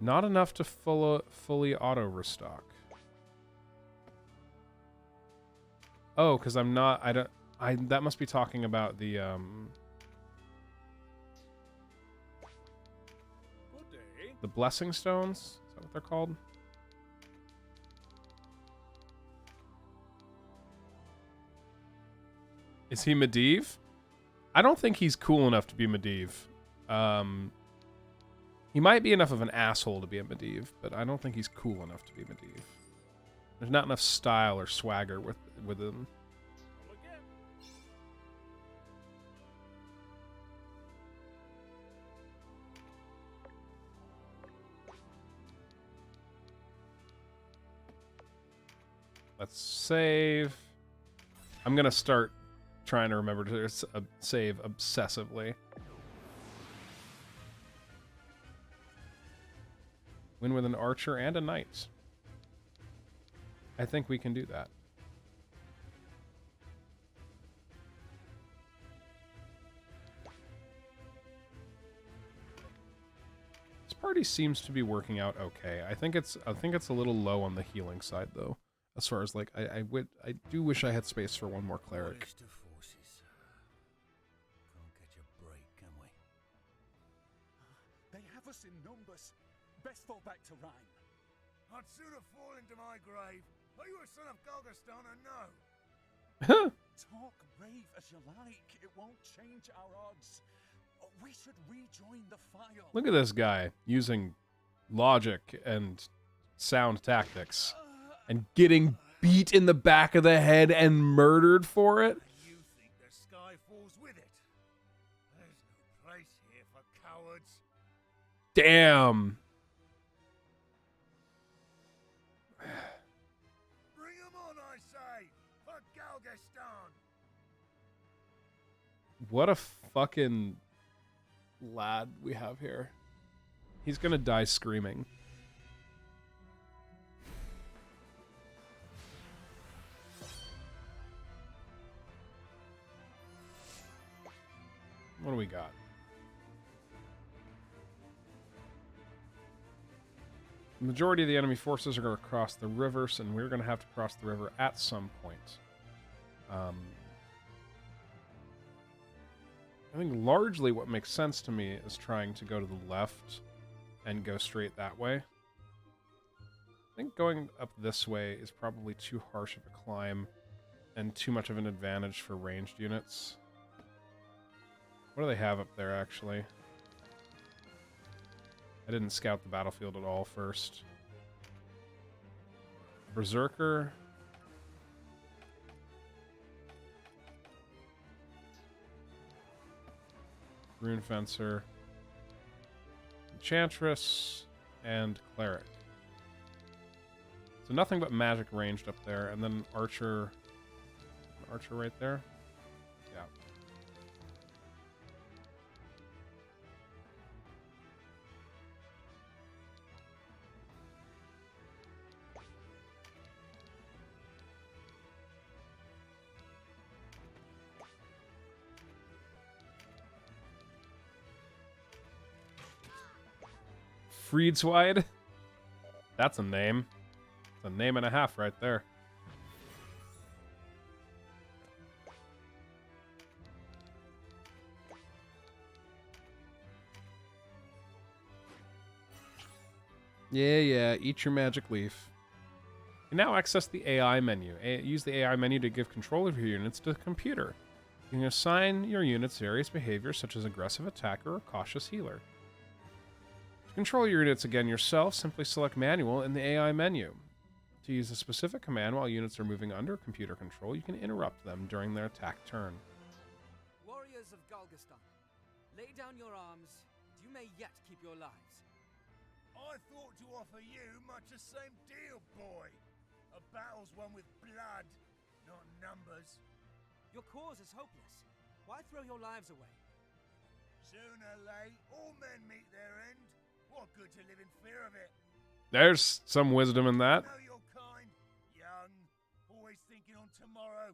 Not enough to fully auto restock. Oh, because I'm not. That must be talking about the the blessing stones. Is that what they're called? Is he Medivh? I don't think he's cool enough to be Medivh. He might be enough of an asshole to be a Medivh, but I don't think he's cool enough to be Medivh. There's not enough style or swagger with him. Let's save. I'm gonna start trying to remember to save obsessively. Win with an archer and a knight. I think we can do that. This party seems to be working out okay. I think it's a little low on the healing side though. As far as like I do wish I had space for one more cleric. They have us in numbers. Best fall back to Rhyme. I'd sooner fall into my grave. Are you a son of Galgaston or no? Talk brave as you like. It won't change our odds. We should rejoin the file. Look at this guy using logic and sound tactics and getting beat in the back of the head and murdered for it. You think the sky falls with it? There's no place here for cowards. Damn. Bring 'em on, I say, for Galgaston. What a fucking lad we have here. He's gonna die screaming. What do we got? The majority of the enemy forces are going to cross the rivers, and we're going to have to cross the river at some point. I think largely what makes sense to me is trying to go to the left and go straight that way. I think going up this way is probably too harsh of a climb and too much of an advantage for ranged units. What do they have up there, actually? I didn't scout the battlefield at all first. Berserker. Rune Fencer. Enchantress. And Cleric. So nothing but magic ranged up there. And then Archer. Archer right there. Yeah. Freedswide? That's a name. It's a name and a half right there. Yeah, eat your magic leaf. You can now access the AI menu. Use the AI menu to give control of your units to the computer. You can assign your units various behaviors such as aggressive attacker or cautious healer. To control your units again yourself, simply select Manual in the AI menu. To use a specific command while units are moving under computer control, you can interrupt them during their attack turn. Warriors of Galgaston, lay down your arms. You may yet keep your lives. I thought to offer you much the same deal, boy. A battle's won with blood, not numbers. Your cause is hopeless. Why throw your lives away? Sooner or late, all men meet their end. What good to live in fear of it? There's some wisdom in that. You know your kind, young, always thinking on tomorrow.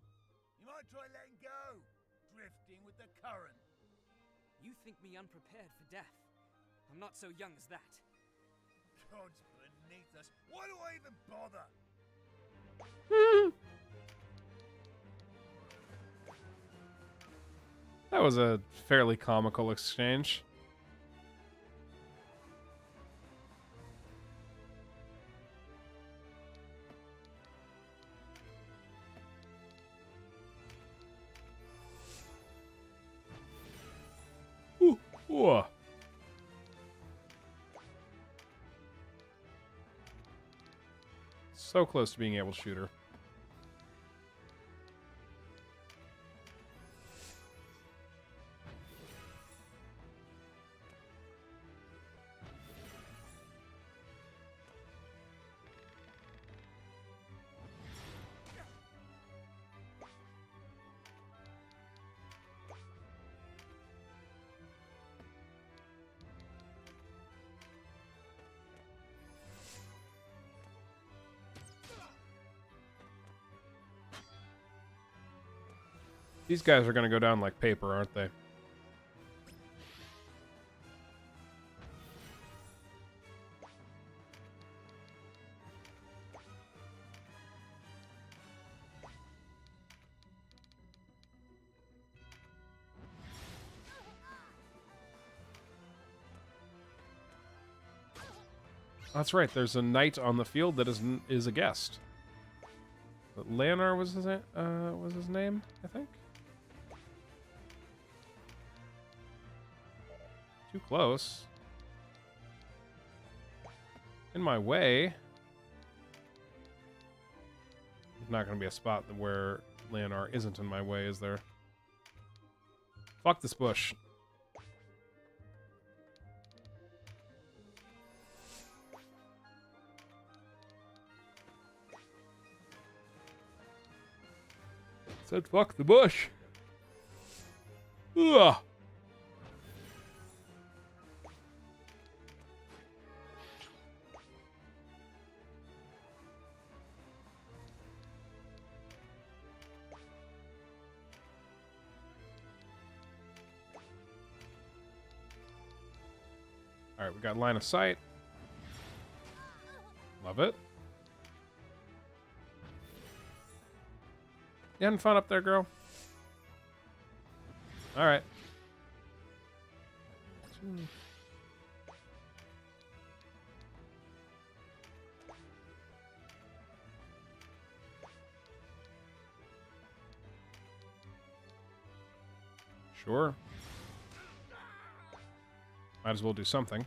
You might try letting go, drifting with the current. You think me unprepared for death. I'm not so young as that. God's beneath us. Why do I even bother? That was a fairly comical exchange. Ooh, ooh. So close to being able to shoot her. These guys are going to go down like paper, aren't they? That's right. There's a knight on the field that is a guest. But Leonard was his name, I think. Too close. In my way. There's not going to be a spot where Leonard isn't in my way, is there? Fuck this bush. Said fuck the bush. Ugh. Alright, we got line of sight. Love it. You having fun up there, girl? Alright. Sure. Might as well do something.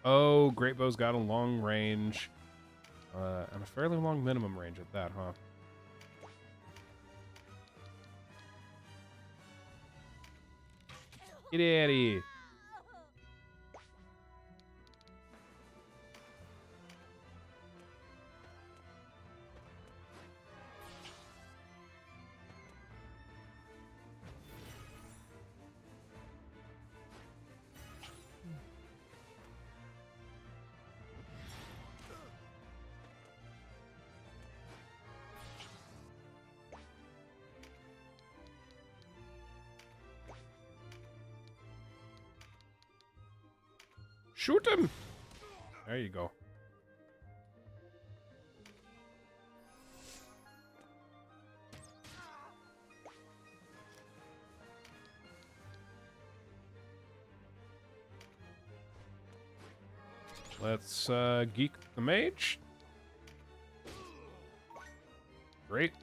Oh, Great Bow's got a long range. And a fairly long minimum range at that, huh? Get out of here. Shoot him! There you go. Let's geek the mage. Great.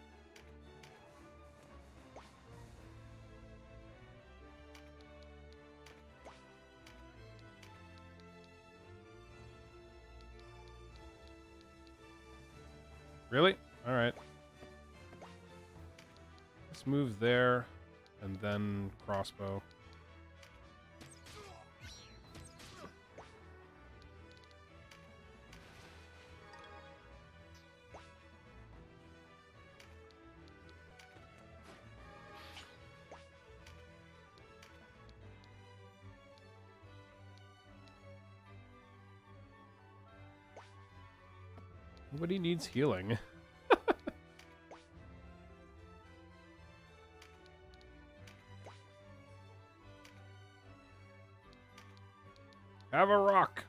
Really? All right. Let's move there and then crossbow. Nobody needs healing. Have a rock.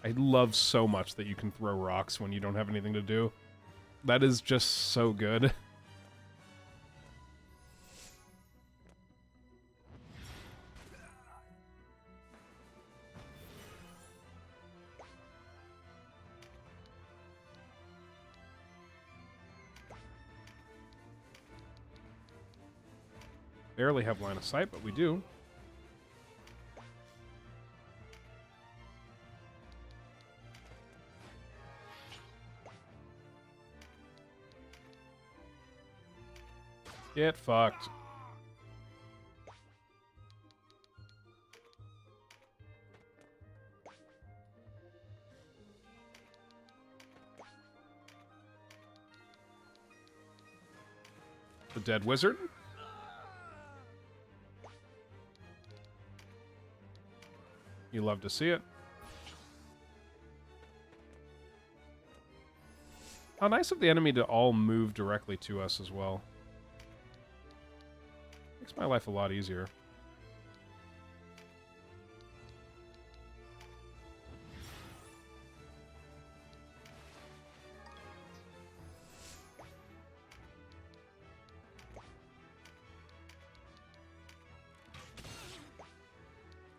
I love so much that you can throw rocks when you don't have anything to do. That is just so good. Barely have line of sight, but we do. Get fucked. The dead wizard? You love to see it. How nice of the enemy to all move directly to us as well. Makes my life a lot easier.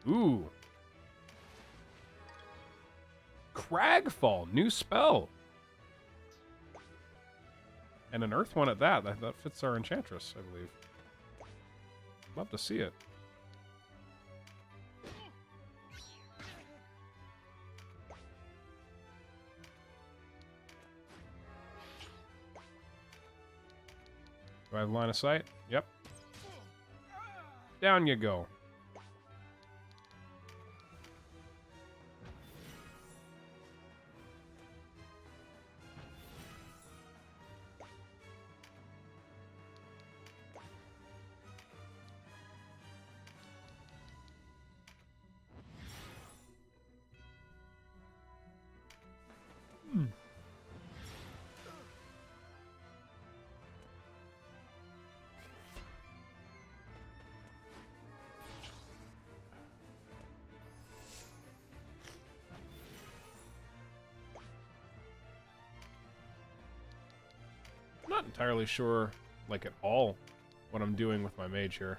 Ooh. Cragfall, new spell. And an earth one at that. That fits our enchantress, I believe. Love to see it. Do I have line of sight? Yep. Down you go. Not entirely sure, like at all, what I'm doing with my mage here.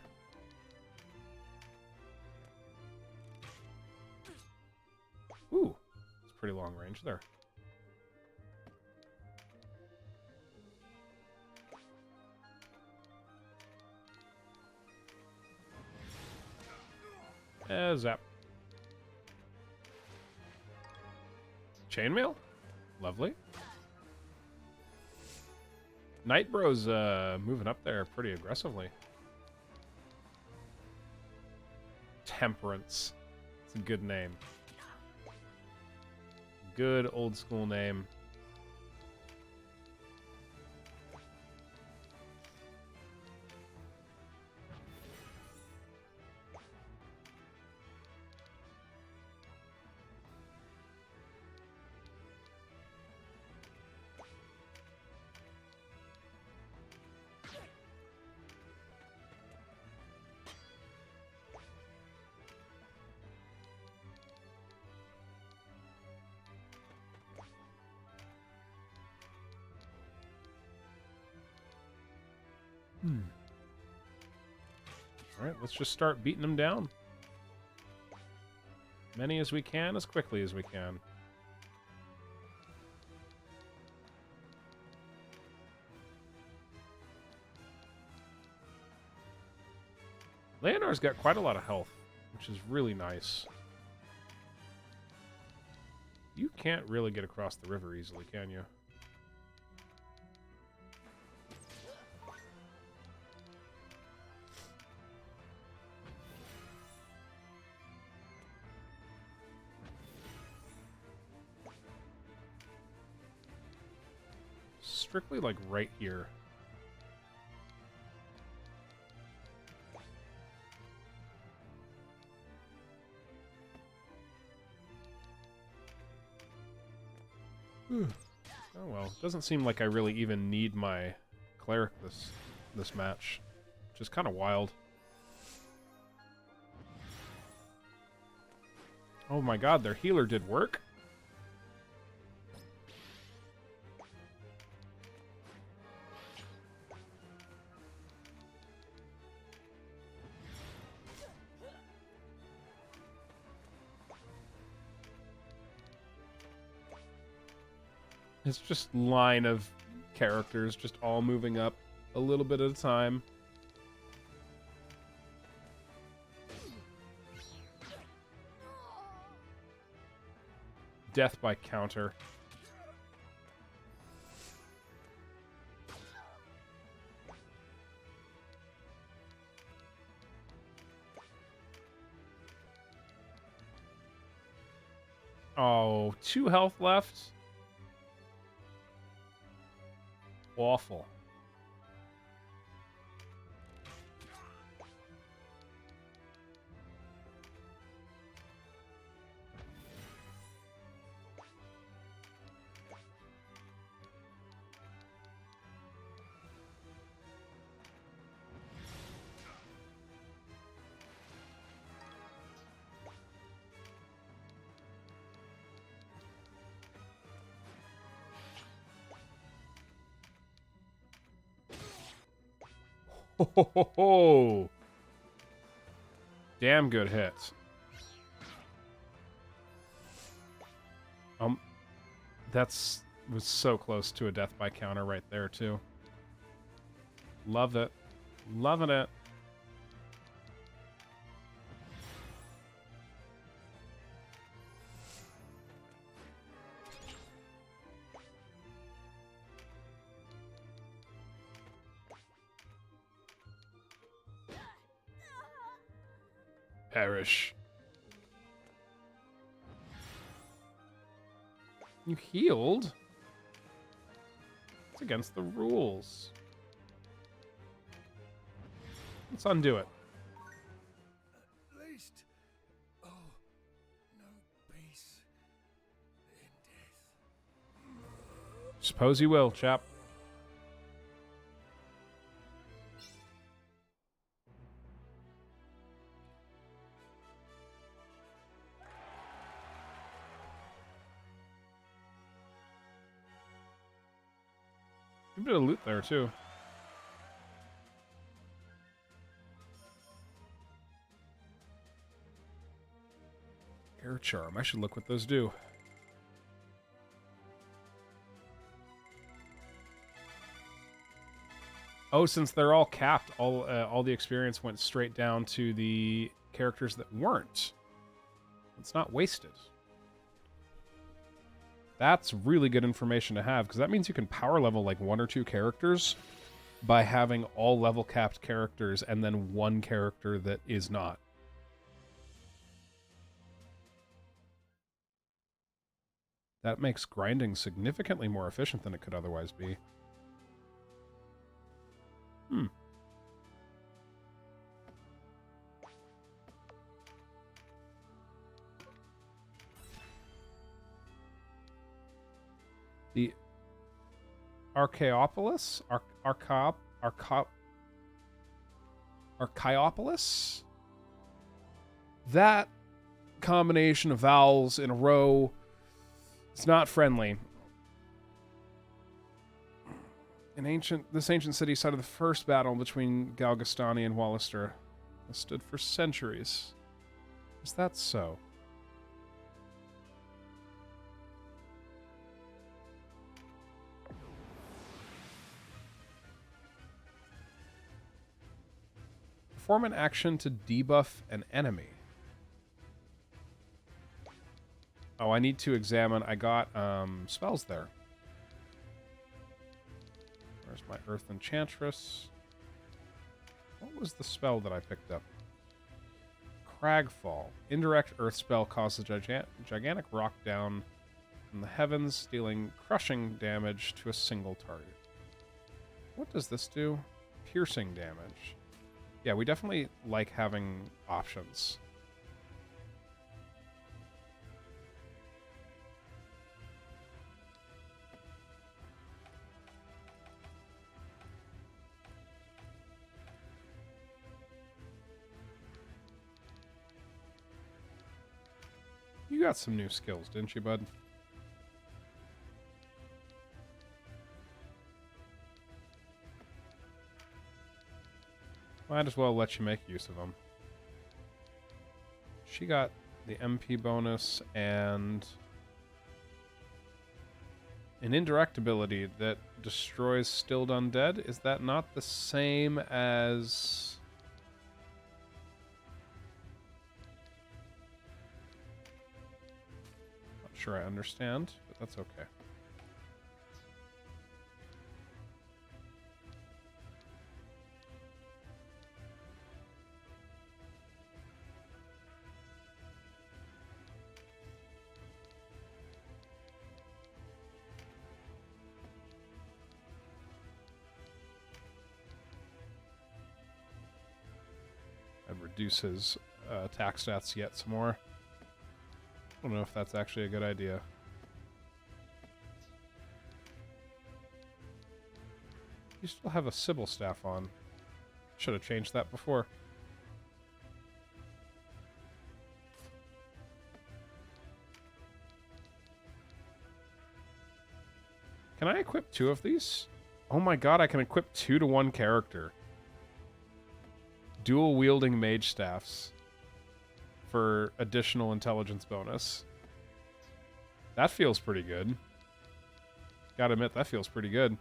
Ooh, it's pretty long range there. Zap. Chainmail? Lovely. Nightbro's moving up there pretty aggressively. Temperance. It's a good name. Good old school name. Alright, let's just start beating them down. Many as we can, as quickly as we can. Leonar's got quite a lot of health, which is really nice. You can't really get across the river easily, can you? Strictly like right here. Oh well, it doesn't seem like I really even need my cleric this match, which is kind of wild. Oh my god, their healer did work? It's just line of characters just all moving up a little bit at a time. Death by counter. Oh, 2 health left. Awful. Ho, ho, ho, ho. Damn good hits. Was so close to a death by counter right there too. Love it. Loving it. Perish. You healed? It's against the rules. Let's undo it. At least, oh, no peace in death. Suppose you will, chap. A bit of loot there, too. Air charm. I should look what those do. Oh, since they're all capped, all the experience went straight down to the characters that weren't. It's not wasted. That's really good information to have, because that means you can power level like 1 or 2 characters by having all level capped characters and then 1 character that is not. That makes grinding significantly more efficient than it could otherwise be. The Archaeopolis? Archaeopolis? That combination of vowels in a row, it's not friendly. This ancient city site of the first battle between Galgastani and Wallister has stood for centuries. Is that so? Perform an action to debuff an enemy. Oh, I need to examine. I got spells there. Where's my Earth Enchantress? What was the spell that I picked up? Cragfall. Indirect Earth spell causes gigantic rock down from the heavens, dealing crushing damage to a single target. What does this do? Piercing damage. Yeah, we definitely like having options. got some new skills, didn't you, bud? Might as well let you make use of them. She got the MP bonus and an indirect ability that destroys stilled undead. Is that not the same as... Not sure I understand, but that's okay. Reduce his attack stats yet some more. I don't know if that's actually a good idea. You still have a Sybil staff on. Should have changed that before. Can I equip 2 of these? Oh my god, I can equip 2 to 1 character. Dual wielding mage staffs for additional intelligence bonus. That feels pretty good. Gotta admit, that feels pretty good.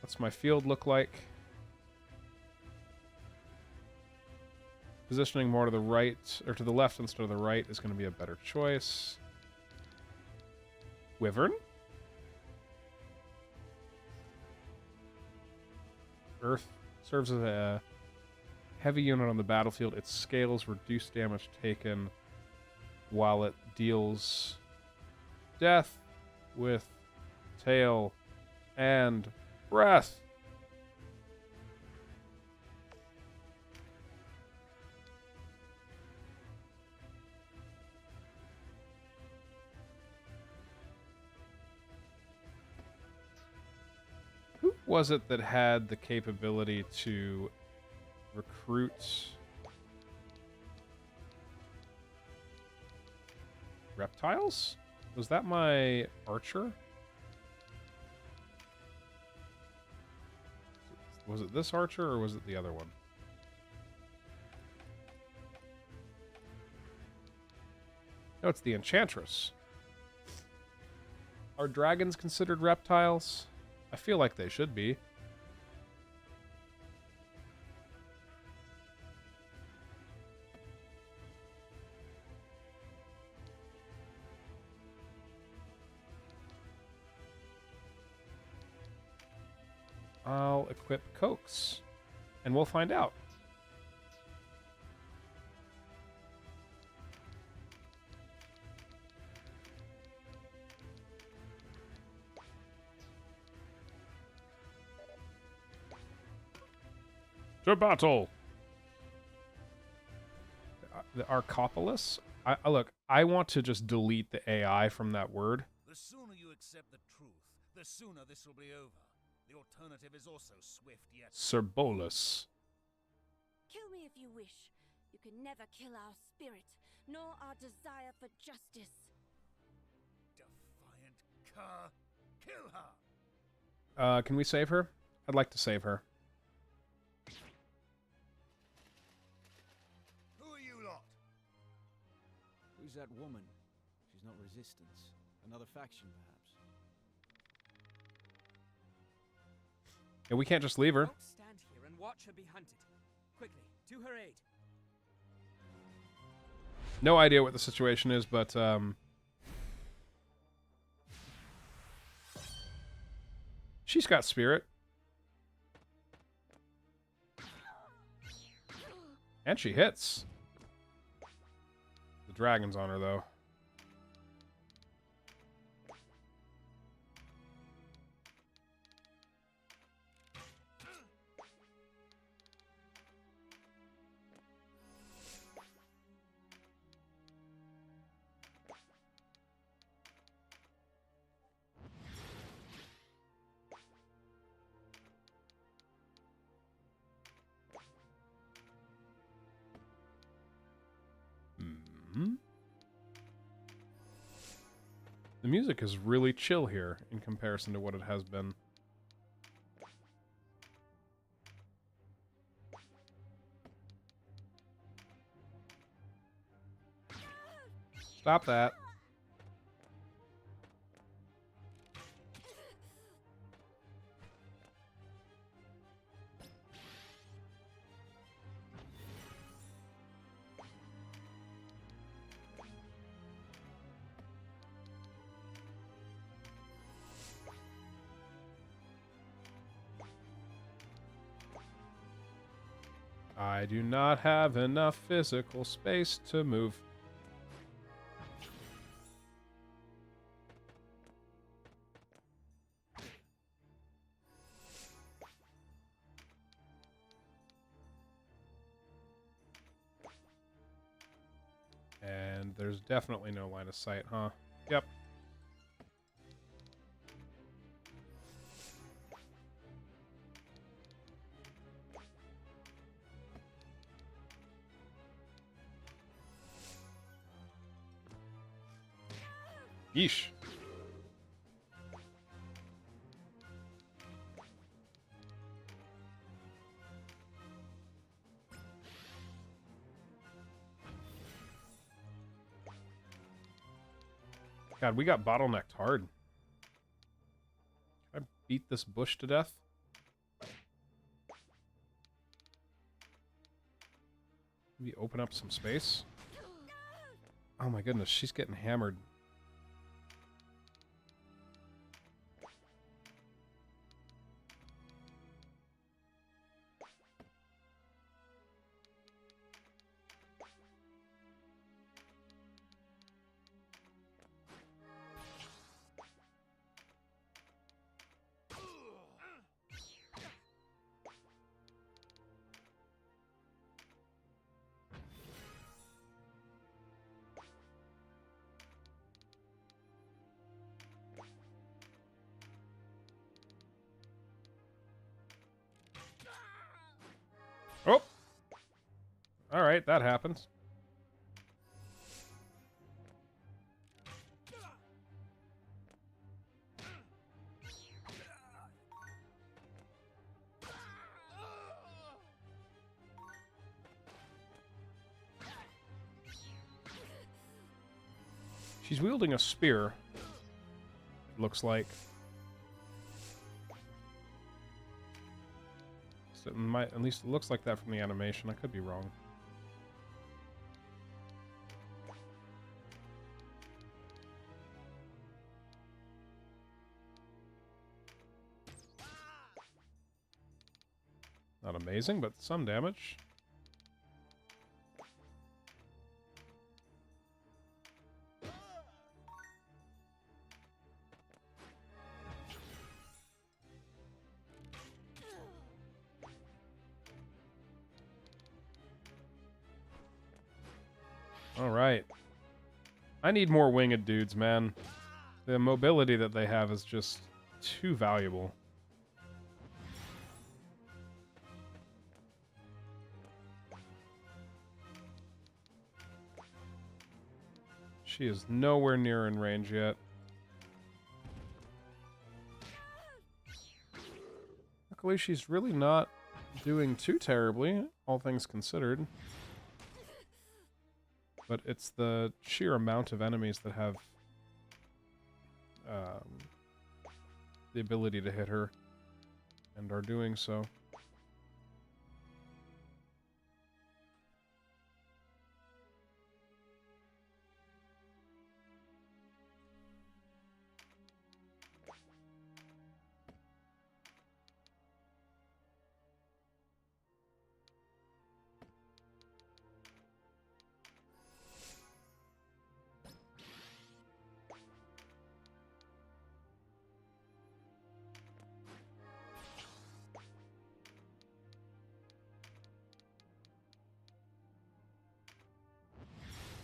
What's my field look like? Positioning more to the right, or to the left instead of the right is going to be a better choice. Wyvern? Earth serves as a heavy unit on the battlefield. Its scales reduce damage taken while it deals death with tail and breath. Was it that had the capability to recruit reptiles? Was that my archer? Was it this archer or was it the other one? No, it's the enchantress. Are dragons considered reptiles? I feel like they should be. I'll equip Coax, and we'll find out. To battle! The Arcopolis? Look, I want to just delete the AI from that word. The sooner you accept the truth, the sooner this will be over. The alternative is also swift yet... Cerbolus. Kill me if you wish. You can never kill our spirit, nor our desire for justice. Defiant cur! Kill her! Can we save her? I'd like to save her. Who are you lot? Who's that woman? She's not resistance. Another faction, perhaps. Yeah, we can't just leave her. Don't stand here and watch her be hunted. Quickly, to her aid. No idea what the situation is, but she's got spirit. And she hits. The dragon's on her, though. The music is really chill here in comparison to what it has been. Stop that. I do not have enough physical space to move. And there's definitely no line of sight, huh? Yep. Yeesh. God, we got bottlenecked hard. Can I beat this bush to death? Maybe open up some space? Oh my goodness, she's getting hammered. Oh! Alright, that happens. She's wielding a spear, it looks like. So it might, at least it looks like that from the animation. I could be wrong. Not amazing, but some damage. Alright. I need more winged dudes, man. The mobility that they have is just too valuable. She is nowhere near in range yet. Luckily, she's really not doing too terribly, all things considered. But it's the sheer amount of enemies that have the ability to hit her and are doing so.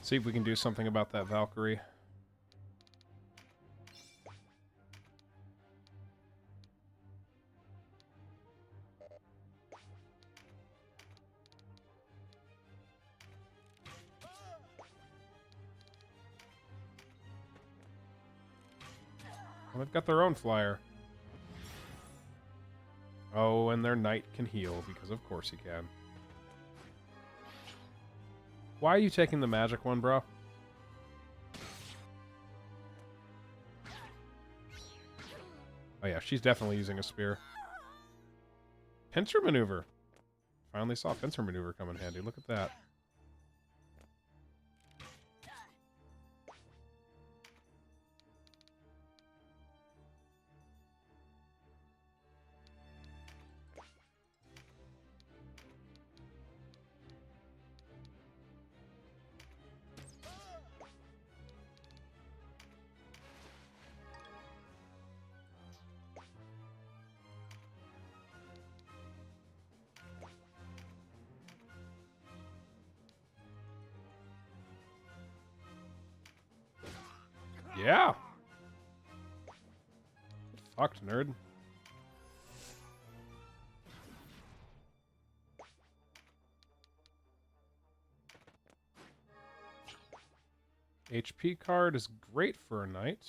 See if we can do something about that Valkyrie. Well, they've got their own flyer. Oh, and their knight can heal, because of course he can. Why are you taking the magic one, bro? Oh yeah, she's definitely using a spear. Pincer maneuver. Finally saw pincer maneuver come in handy. Look at that. Yeah. Fucked, nerd. HP card is great for a knight.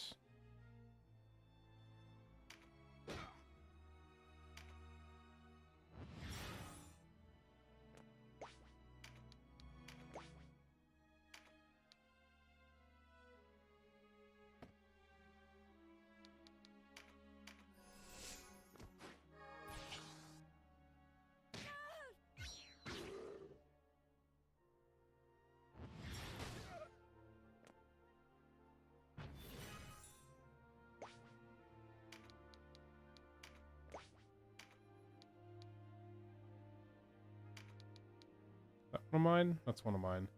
That one of mine? That's one of mine.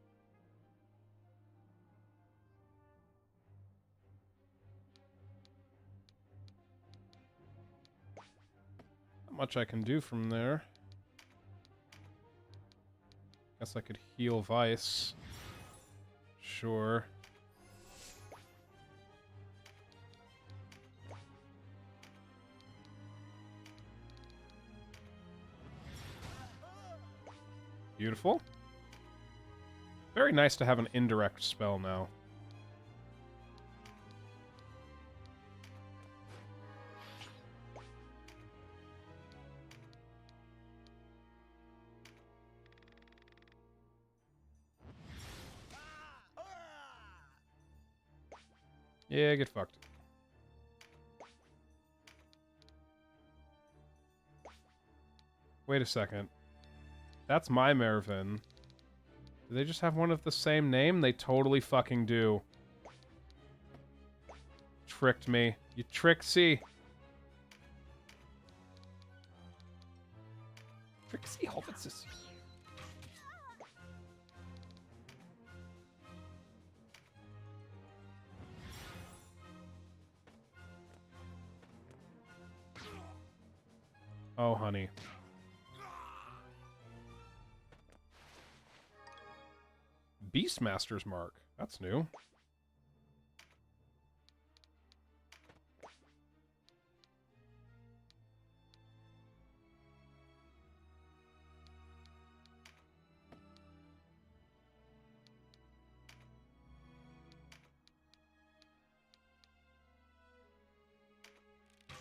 Not much I can do from there. Guess I could heal Vice. Sure. Beautiful. Very nice to have an indirect spell now. Yeah, get fucked. Wait a second. That's my Mervyn. Do they just have one of the same name? They totally fucking do. Tricked me. You tricksy. Trixie Hobbitses. Oh, honey. Beastmaster's Mark. That's new.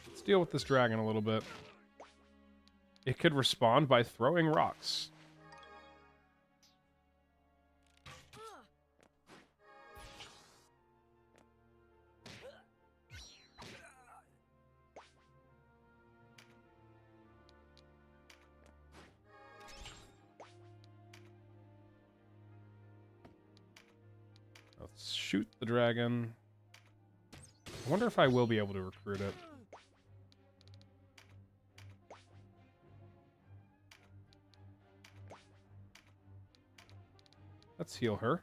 Let's deal with this dragon a little bit. It could respond by throwing rocks. Let's shoot the dragon. I wonder if I will be able to recruit it. Let's heal her.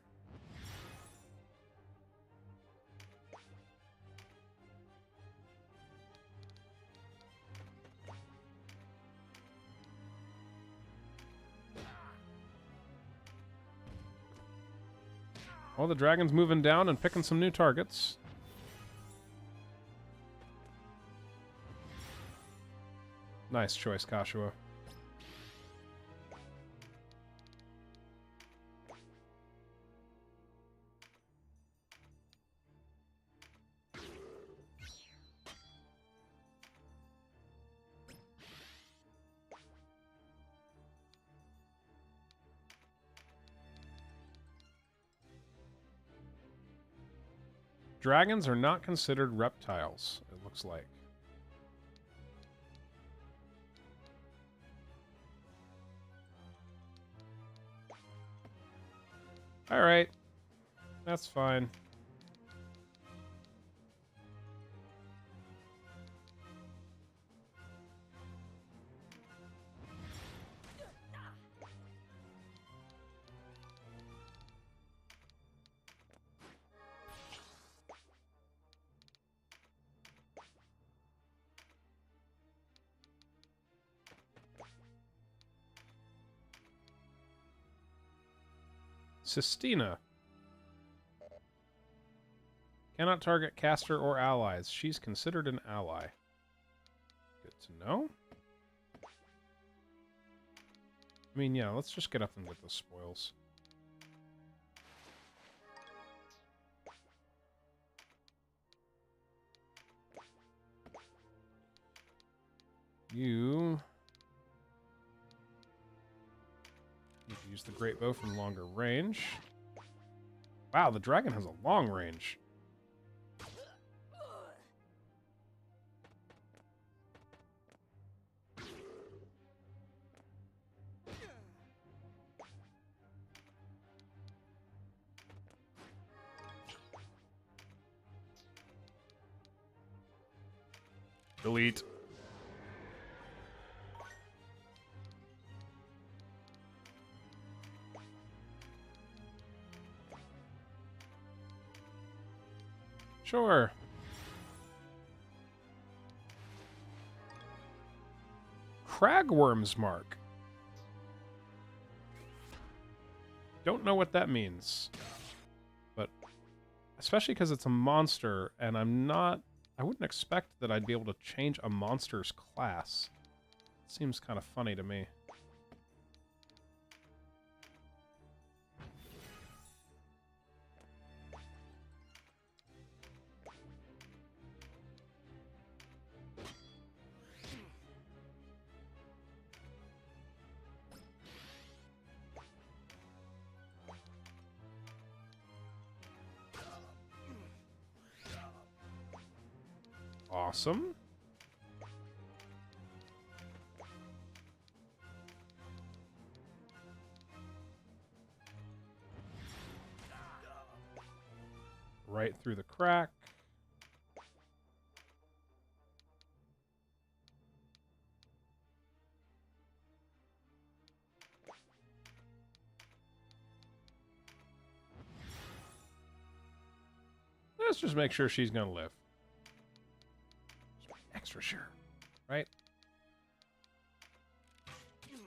Well, the dragon's moving down and picking some new targets. Nice choice, Kashua. Dragons are not considered reptiles, it looks like. Alright. That's fine. Sistina. Cannot target caster or allies. She's considered an ally. Good to know. I mean, yeah, let's just get up and get the spoils. You need to use the great bow from longer range. Wow, the dragon has a long range. Delete. Sure. Cragworm's mark. Don't know what that means. But especially because it's a monster, and I wouldn't expect that I'd be able to change a monster's class. Seems kind of funny to me. Awesome. Right through the crack. Let's just make sure she's gonna live. Extra sure, right?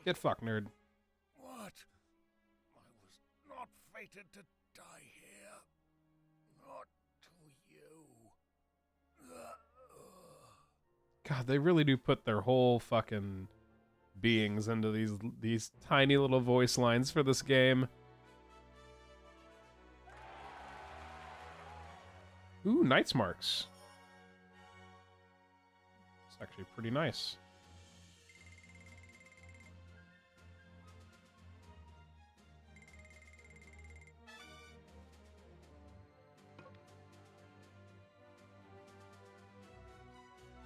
Get fucked, nerd. What? I was not fated to die here. Not to you. God, they really do put their whole fucking beings into these tiny little voice lines for this game. Ooh, Knight's Marks. It's actually pretty nice.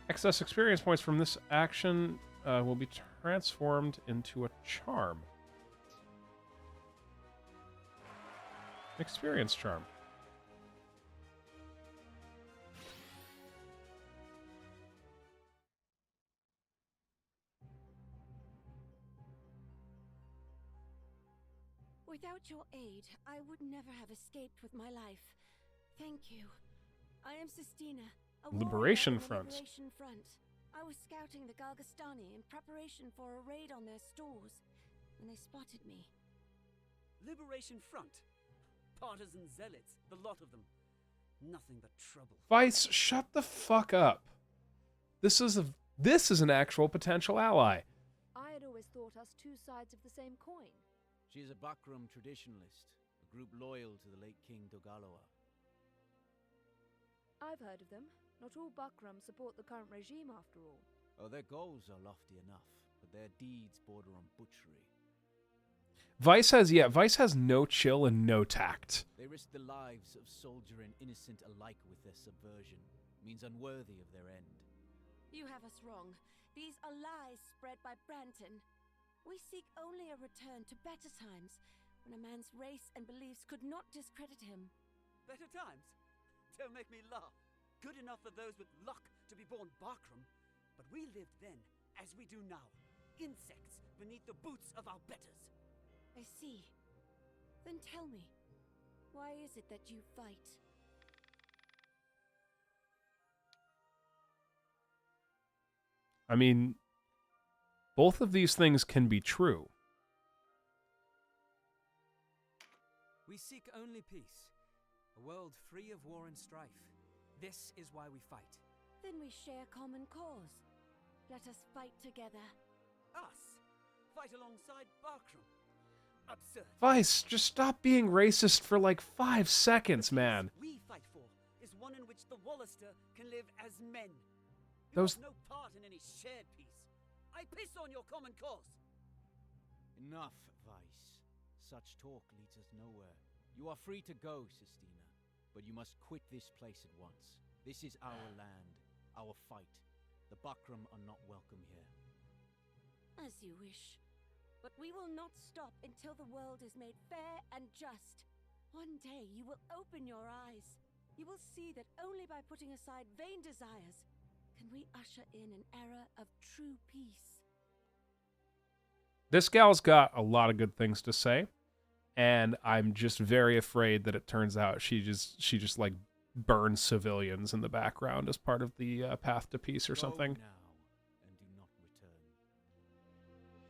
Excess experience points from this action will be transformed into a charm. Experience charm. Without your aid, I would never have escaped with my life. Thank you. I am Sistina, a Liberation warrior on the Front. Liberation Front. I was scouting the Galgastani in preparation for a raid on their stores when they spotted me. Liberation Front. Partisan zealots, the lot of them. Nothing but trouble. Vice, shut the fuck up. This is an actual potential ally. I had always thought us two sides of the same coin. She's a Bakram traditionalist, a group loyal to the late King Dogaloa. I've heard of them. Not all Bakram support the current regime, after all. Oh, their goals are lofty enough, but their deeds border on butchery. Vice has no chill and no tact. They risk the lives of soldier and innocent alike with their subversion. Means unworthy of their end. You have us wrong. These are lies spread by Branton. We seek only a return to better times, when a man's race and beliefs could not discredit him. Better times? Don't make me laugh. Good enough for those with luck to be born Barkram. But we lived then, as we do now. Insects beneath the boots of our betters. I see. Then tell me, why is it that you fight? I mean, both of these things can be true. We seek only peace. A world free of war and strife. This is why we fight. Then we share common cause. Let us fight together. Us? Fight alongside Barkram? Absurd. Vice, just stop being racist for like 5 seconds, man. The peace we fight for is one in which the Wallister can live as men. You Those- have no part in any shared peace. I piss on your common cause. Enough, Vice. Such talk leads us nowhere. You are free to go, Sistina, but you must quit this place at once. This is our land, our fight. The Bakram are not welcome here. As you wish. But we will not stop until the world is made fair and just. One day you will open your eyes. You will see that only by putting aside vain desires can we usher in an era of true peace. This gal's got a lot of good things to say, and I'm just very afraid that it turns out she just like burns civilians in the background as part of the path to peace or something. Go now, and do not return.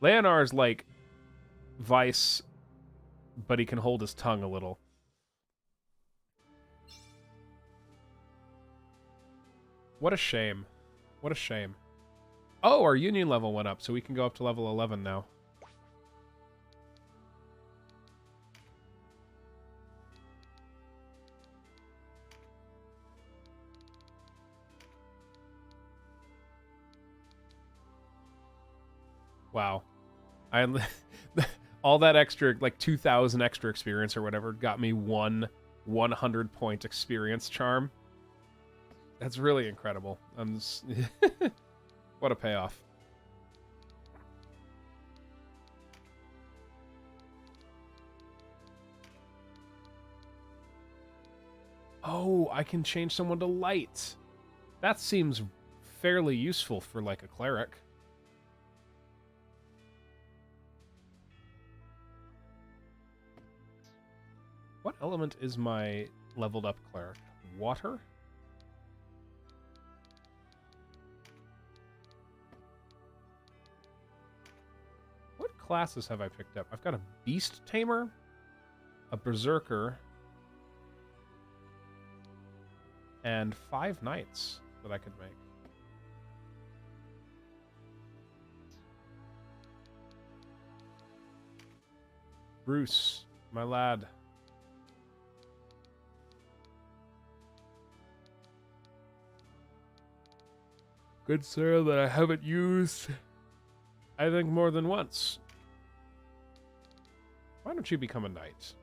Leonar's like Vice, but he can hold his tongue a little. What a shame. What a shame. Oh, our union level went up, so we can go up to level 11 now. Wow. All that extra, like 2,000 extra experience or whatever, got me one 100-point experience charm. That's really incredible. What a payoff. Oh, I can change someone to light. That seems fairly useful for like a cleric. What element is my leveled up cleric? Water? What classes have I picked up? I've got a beast tamer, a berserker, and 5 knights that I could make. Bruce, my lad. Good sir, that I haven't used, I think, more than once. Why don't you become a knight?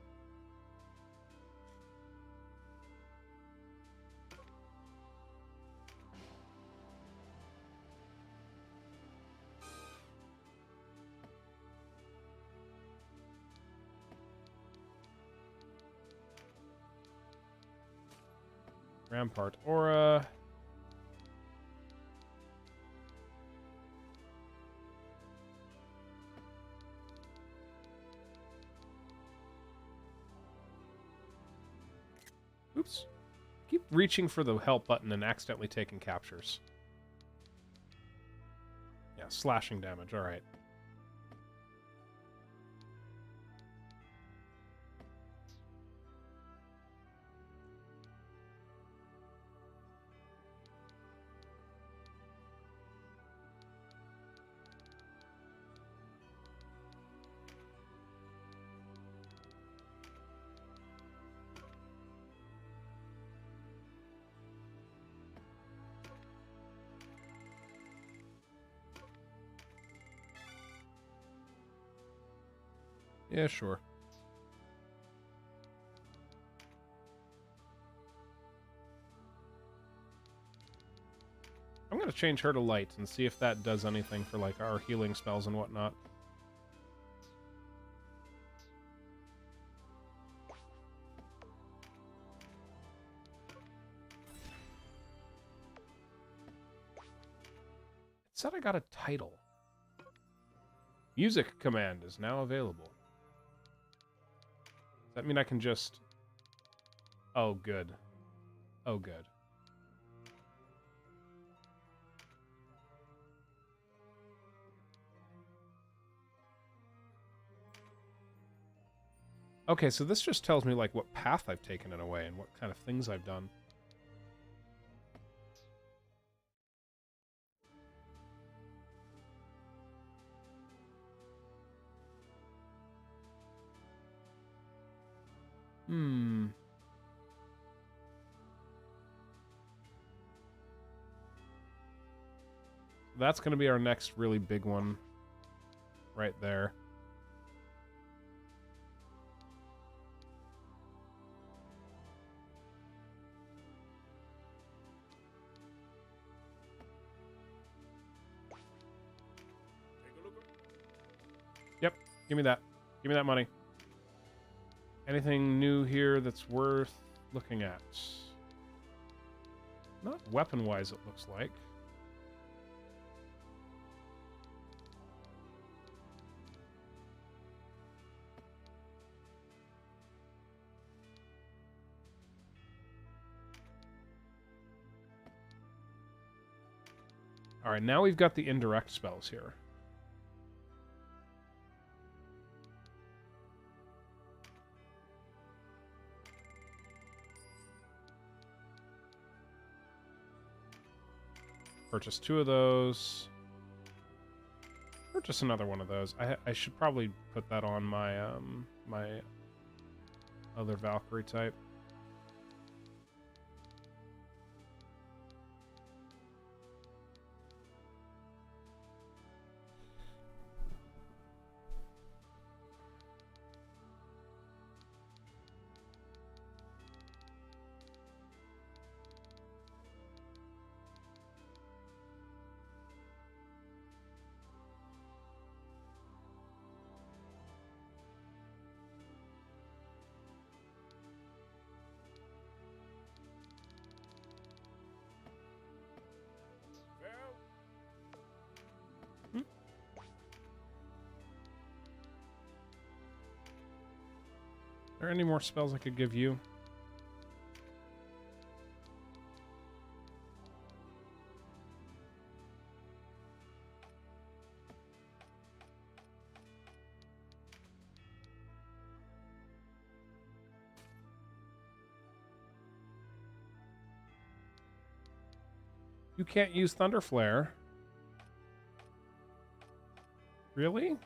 Rampart Aura. Oops. Keep reaching for the help button and accidentally taking captures. Yeah, slashing damage, alright. Yeah, sure. I'm gonna change her to light and see if that does anything for like our healing spells and whatnot. It said I got a title. Music command is now available. Does that mean I can just... Oh, good. Oh, good. Okay, so this just tells me, like, what path I've taken in a way and what kind of things I've done. That's going to be our next really big one. Right there. Yep, give me that. Give me that money. Anything new here that's worth looking at? Not weapon-wise, it looks like. Alright, now we've got the indirect spells here. Purchase 2 of those. Purchase another one of those. I should probably put that on my my other Valkyrie type. Are there any more spells I could give you? You can't use Thunder Flare. Really?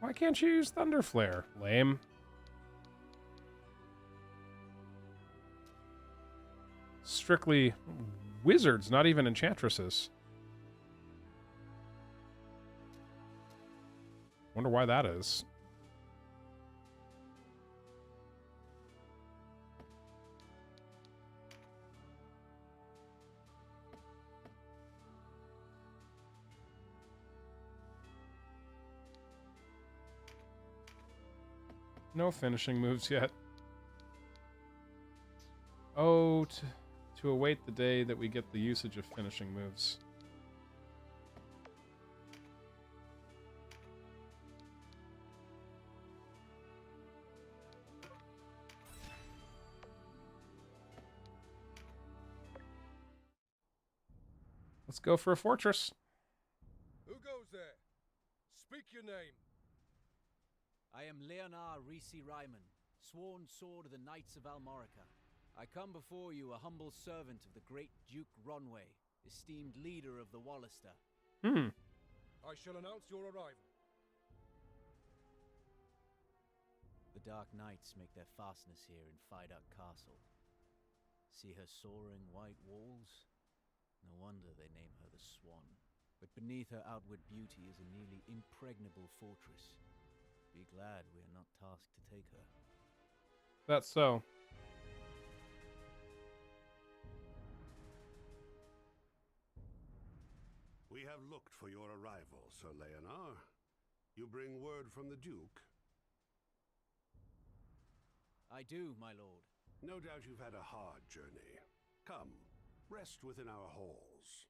Why can't you use Thunder Flare? Lame. Strictly wizards, not even enchantresses. Wonder why that is. No finishing moves yet. Oh, to await the day that we get the usage of finishing moves. Let's go for a fortress. Who goes there? Speak your name. I am Leonard Risi Ryman, sworn sword of the Knights of Almorica. I come before you a humble servant of the great Duke Ronway, esteemed leader of the Wallister. I shall announce your arrival. The Dark Knights make their fastness here in Fidock Castle. See her soaring white walls? No wonder they name her the Swan. But beneath her outward beauty is a nearly impregnable fortress. Be glad we are not tasked to take her. That's so. We have looked for your arrival, Sir Leonard. You bring word from the Duke? I do, my lord. No doubt you've had a hard journey. Come, rest within our halls.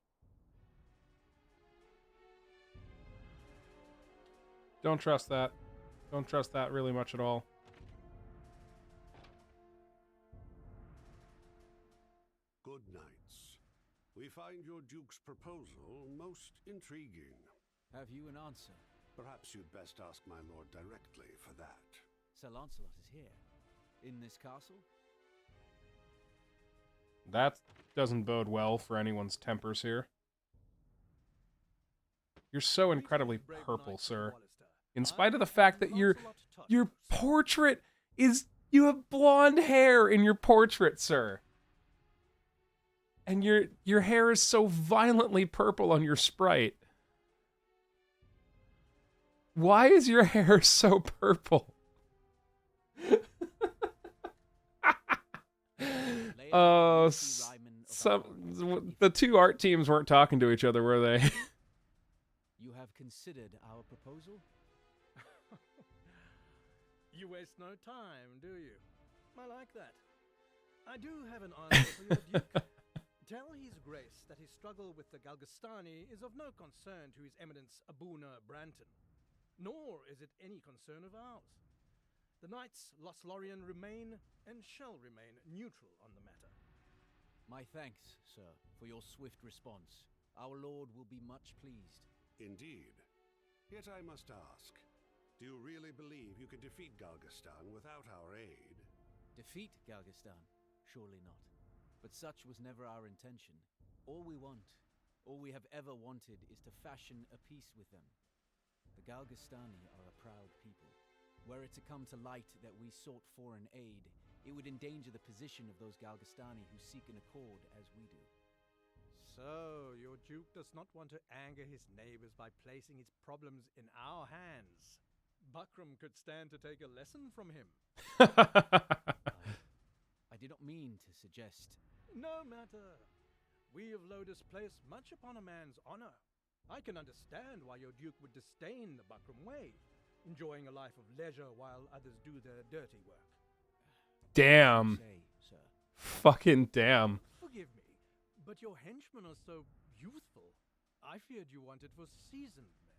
Don't trust that. Don't trust that really much at all. Good nights. We find your Duke's proposal most intriguing. Have you an answer? Perhaps you'd best ask my lord directly for that. Sir Lancelot is here. In this castle? That doesn't bode well for anyone's tempers here. You're so incredibly purple, sir. In spite of the fact that your portrait is... You have blonde hair in your portrait, sir. And your hair is so violently purple on your sprite. Why is your hair so purple? Oh, the two art teams weren't talking to each other, were they? You have considered our proposal? You waste no time, do you? I like that. I do have an answer for your Duke. Tell His Grace that his struggle with the Galgastani is of no concern to His Eminence Abuna Branton, nor is it any concern of ours. The Knights Lothlorien remain and shall remain neutral on the matter. My thanks, sir, for your swift response. Our lord will be much pleased. Indeed. Yet I must ask, do you really believe you can defeat Galgastan without our aid? Defeat Galgastan? Surely not. But such was never our intention. All we want, all we have ever wanted, is to fashion a peace with them. The Galgastani are a proud people. Were it to come to light that we sought foreign aid, it would endanger the position of those Galgastani who seek an accord as we do. So, your Duke does not want to anger his neighbors by placing his problems in our hands. Buckram could stand to take a lesson from him. I did not mean to suggest... No matter. We of Lodus place much upon a man's honor. I can understand why your Duke would disdain the Buckram way, enjoying a life of leisure while others do their dirty work. Damn. Say, sir. Fucking damn. Forgive me, but your henchmen are so youthful. I feared you wanted for seasoned men.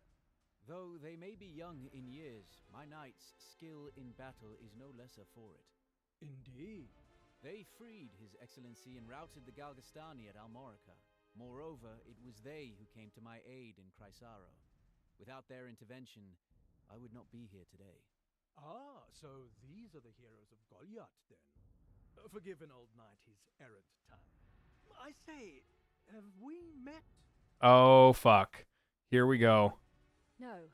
Though they may be young in years, my knights' skill in battle is no lesser for it. Indeed. They freed His Excellency and routed the Galgastani at Almorica. Moreover, it was they who came to my aid in Chrysaro. Without their intervention, I would not be here today. Ah, so these are the heroes of Goliath, then. Forgive an old knight his errant tongue. I say, have we met? Oh, fuck. Here we go. No,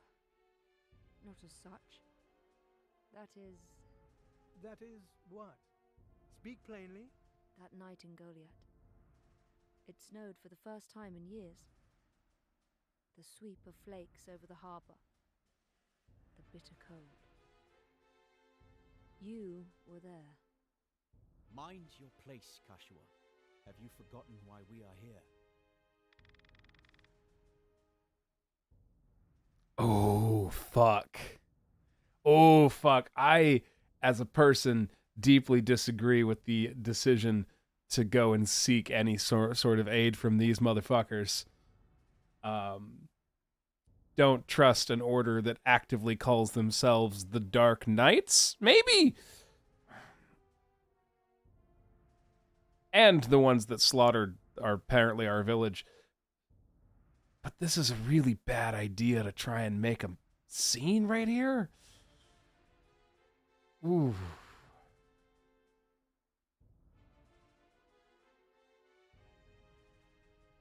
not as such. That is... That is what? Speak plainly. That night in Goliath. It snowed for the first time in years. The sweep of flakes over the harbour. The bitter cold. You were there. Mind your place, Kashua. Have you forgotten why we are here? Oh, fuck. Oh, fuck. I, as a person, deeply disagree with the decision to go and seek any sort of aid from these motherfuckers. Don't trust an order that actively calls themselves the Dark Knights? Maybe? And the ones that slaughtered apparently our village. But this is a really bad idea to try and make a scene right here. Ooh.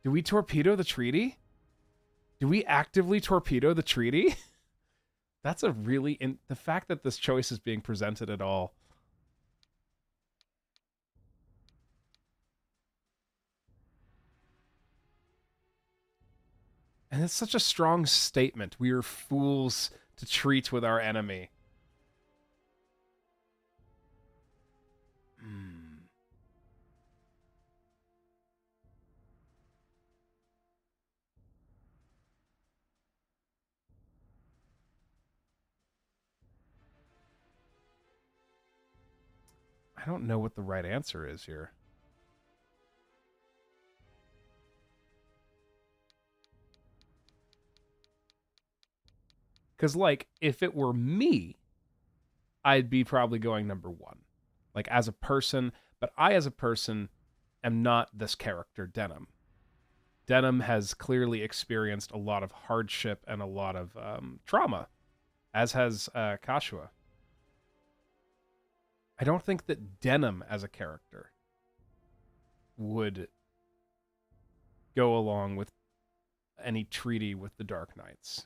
Do we torpedo the treaty? Do we actively torpedo the treaty? That's a really... the fact that this choice is being presented at all. And it's such a strong statement. We are fools to treat with our enemy. I don't know what the right answer is here. Because, like, if it were me, I'd be probably going number one. Like, as a person, but I, as a person, am not this character, Denim. Denim has clearly experienced a lot of hardship and a lot of trauma, as has Kashua. I don't think that Denim, as a character, would go along with any treaty with the Dark Knights.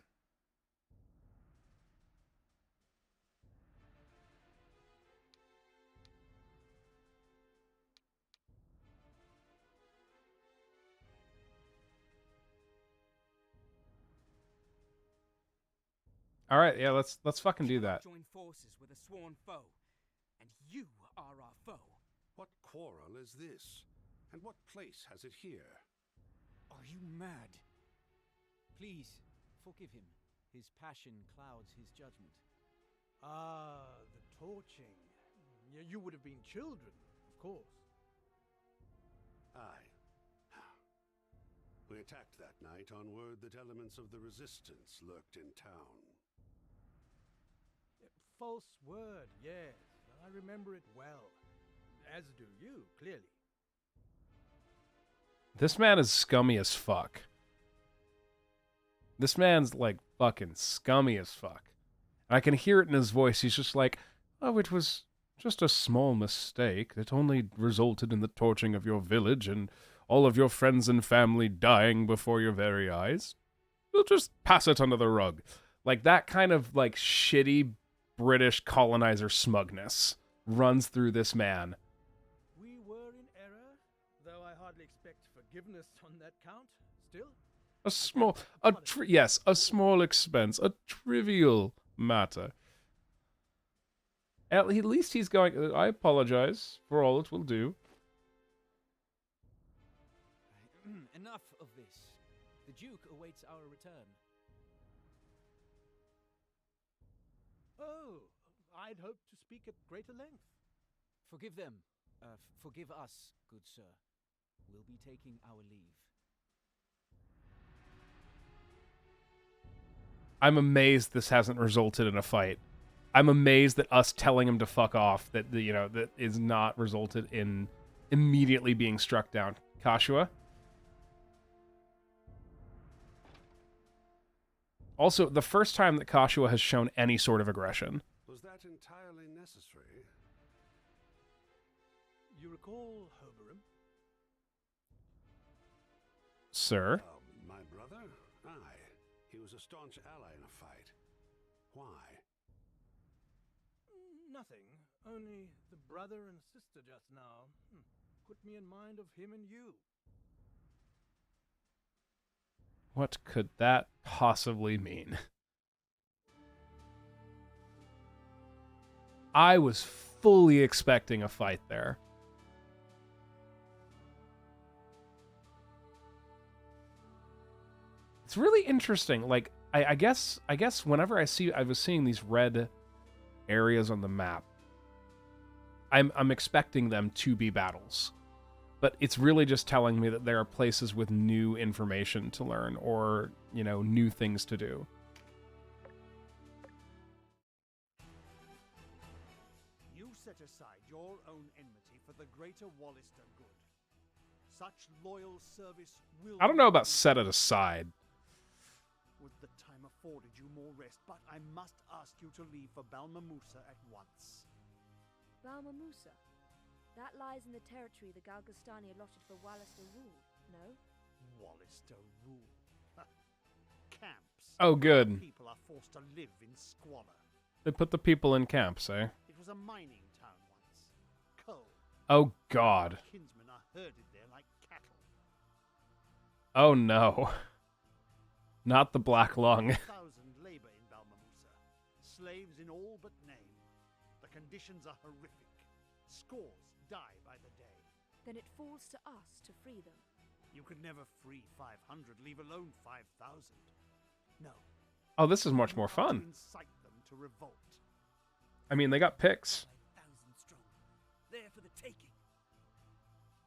All right, yeah, let's fucking do that. Join forces with a sworn foe, and you are our foe. What quarrel is this? And what place has it here? Are you mad? Please, forgive him. His passion clouds his judgment. Ah, the torching. You would have been children, of course. Aye. We attacked that night on word that elements of the resistance lurked in town. False word, yes. I remember it well. As do you, clearly. This man is scummy as fuck. This man's, like, fucking scummy as fuck. And I can hear it in his voice. He's just like, oh, it was just a small mistake that only resulted in the torching of your village and all of your friends and family dying before your very eyes. We'll just pass it under the rug. Like, that kind of, like, shitty British colonizer smugness runs through this man. We were in error, though I hardly expect forgiveness on that count. Still, A small expense, a trivial matter. At least he's going, I apologize for all it will do. Enough of this. The Duke awaits our return. oh, I'd hoped to speak at greater length. Forgive them. Forgive us, good sir. We'll be taking our leave. I'm amazed this hasn't resulted in a fight. I'm amazed that us telling him to fuck off, that is not resulted in immediately being struck down. Kashua? Also, the first time that Kashua has shown any sort of aggression. Was that entirely necessary? You recall Hoberim? Sir? My brother? Aye. He was a staunch ally in a fight. Why? Nothing. Only the brother and sister just now. Put me in mind of him and you. What could that possibly mean? I was fully expecting a fight there. It's really interesting. Like, I guess whenever I was seeing these red areas on the map, I'm expecting them to be battles. But it's really just telling me that there are places with new information to learn or, new things to do. You set aside your own enmity for the greater Wallister good. Such loyal service will... I don't know about set it aside. Would the time afforded you more rest, but I must ask you to leave for Balmamusa at once. Balmamusa? That lies in the territory the Galgastani allotted for Wallister rule, no? Wallister rule. Camps. Oh, good. Where people are forced to live in squalor. They put the people in camps, eh? It was a mining town once. Coal. Oh, God. Kinsmen are herded there like cattle. Oh, no. Not the black lung. 1,000 labor in Balmamusa. Slaves in all but name. The conditions are horrific. Scores die by the day. Then it falls to us to free them. You could never free 500, leave alone 5,000. No. Oh, this is much more You are fun. to incite them to revolt. I mean, they got picks. 5,000 strong. There for the taking.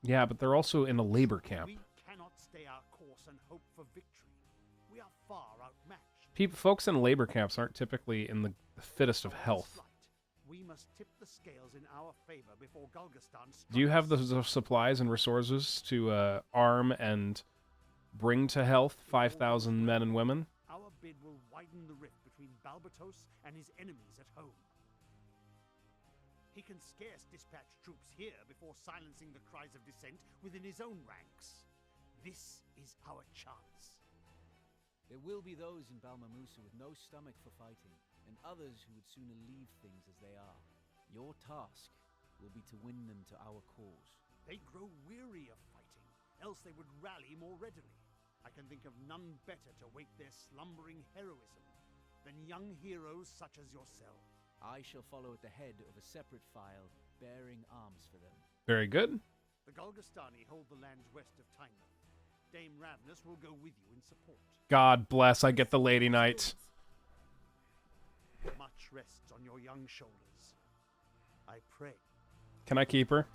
Yeah, but they're also in a labor camp. We cannot stay our course and hope for victory. We are far outmatched. Folks in labor camps aren't typically in the fittest of health. We must tip the scales in our favor before Gulgastan strikes. Do you have the supplies and resources to arm and bring to health 5,000 men and women? Our bid will widen the rift between Balbatos and his enemies at home. He can scarce dispatch troops here before silencing the cries of dissent within his own ranks. This is our chance. There will be those in Balmamusa with no stomach for fighting, and others who would sooner leave things as they are. Your task will be to win them to our cause. They grow weary of fighting, else they would rally more readily. I can think of none better to wake their slumbering heroism than young heroes such as yourself. I shall follow at the head of a separate file, bearing arms for them. Very good. The Gulgastani hold the lands west of Tynemouth. Dame Ravnus will go with you in support. God bless, I get the Lady Knight. Much rests on your young shoulders. I pray. Can I keep her?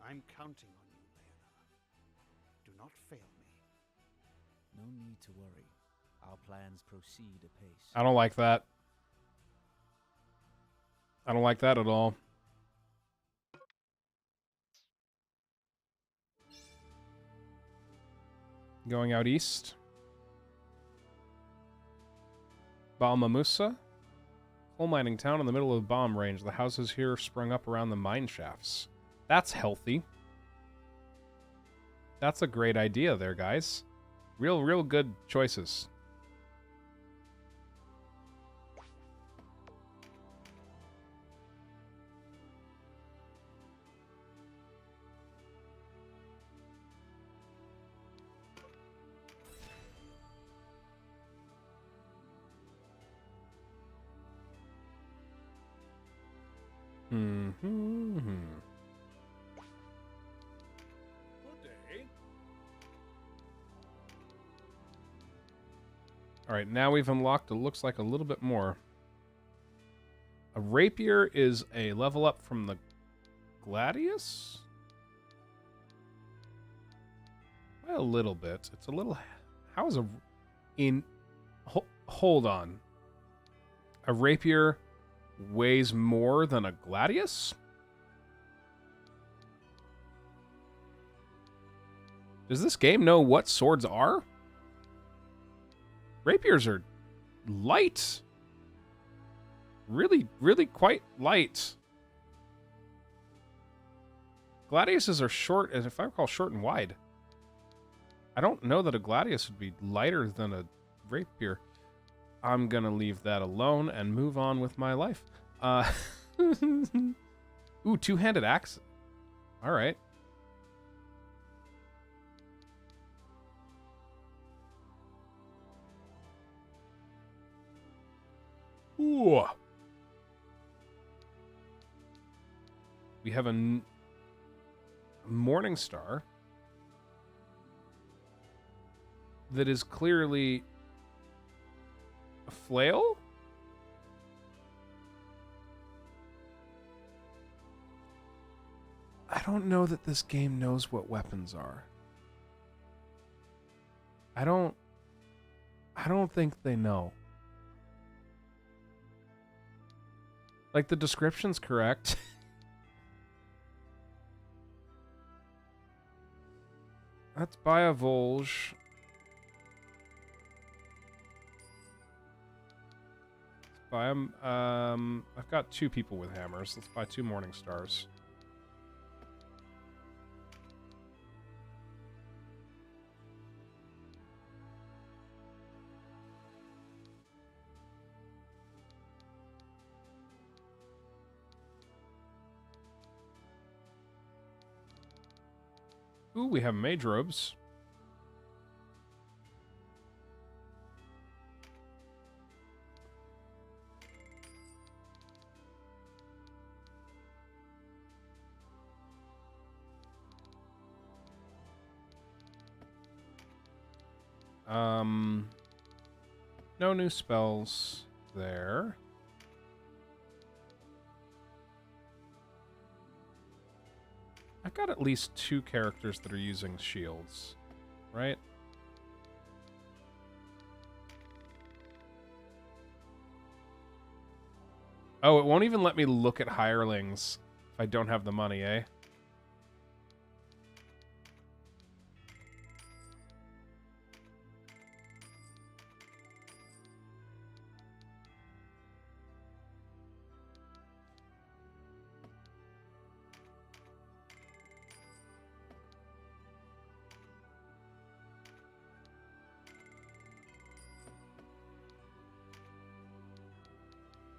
I'm counting on you, Leonard. Do not fail me. No need to worry. Our plans proceed apace. I don't like that. I don't like that at all. Going out east. Balmamusa. Coal mining town in the middle of the bomb range. The houses here sprung up around the mine shafts. That's healthy. That's a great idea there, guys. Real good choices. Alright, now we've unlocked, it looks like, a little bit more. A rapier is a level up from the gladius? By a little bit. It's a little... How is a... Hold on. A rapier weighs more than a gladius? Does this game know what swords are? Rapiers are light. Really quite light. Gladiuses are short, as if I recall, short and wide. I don't know that a gladius would be lighter than a rapier. I'm gonna leave that alone and move on with my life. Ooh, two-handed axe. All right. Ooh. We have a Morning Star that is clearly a flail? I don't know that this game knows what weapons are. I don't think they know. Like, the description's correct. Let's buy a Volge. Let's buy them. I've got 2 people with hammers. Let's buy 2 Morning Stars. Ooh, we have mage robes. No new spells there. I've got at least 2 characters that are using shields, right? Oh, it won't even let me look at hirelings if I don't have the money, eh?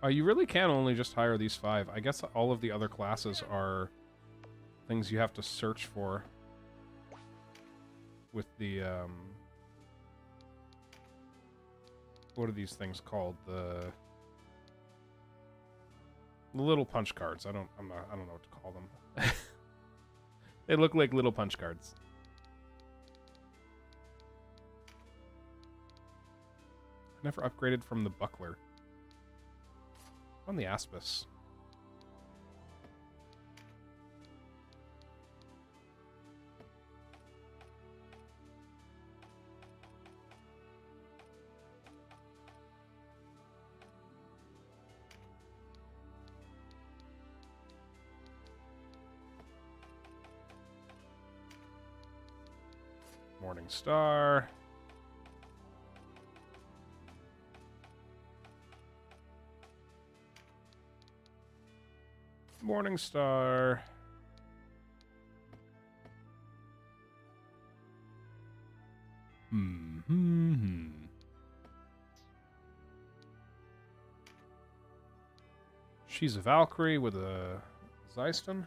Oh, you really can only just hire these 5. I guess all of the other classes are things you have to search for with the, what are these things called? The little punch cards. I don't know what to call them. They look like little punch cards. I never upgraded from the buckler. On the Aspis. Morning Star. Morning Star. She's a Valkyrie with a Zyston.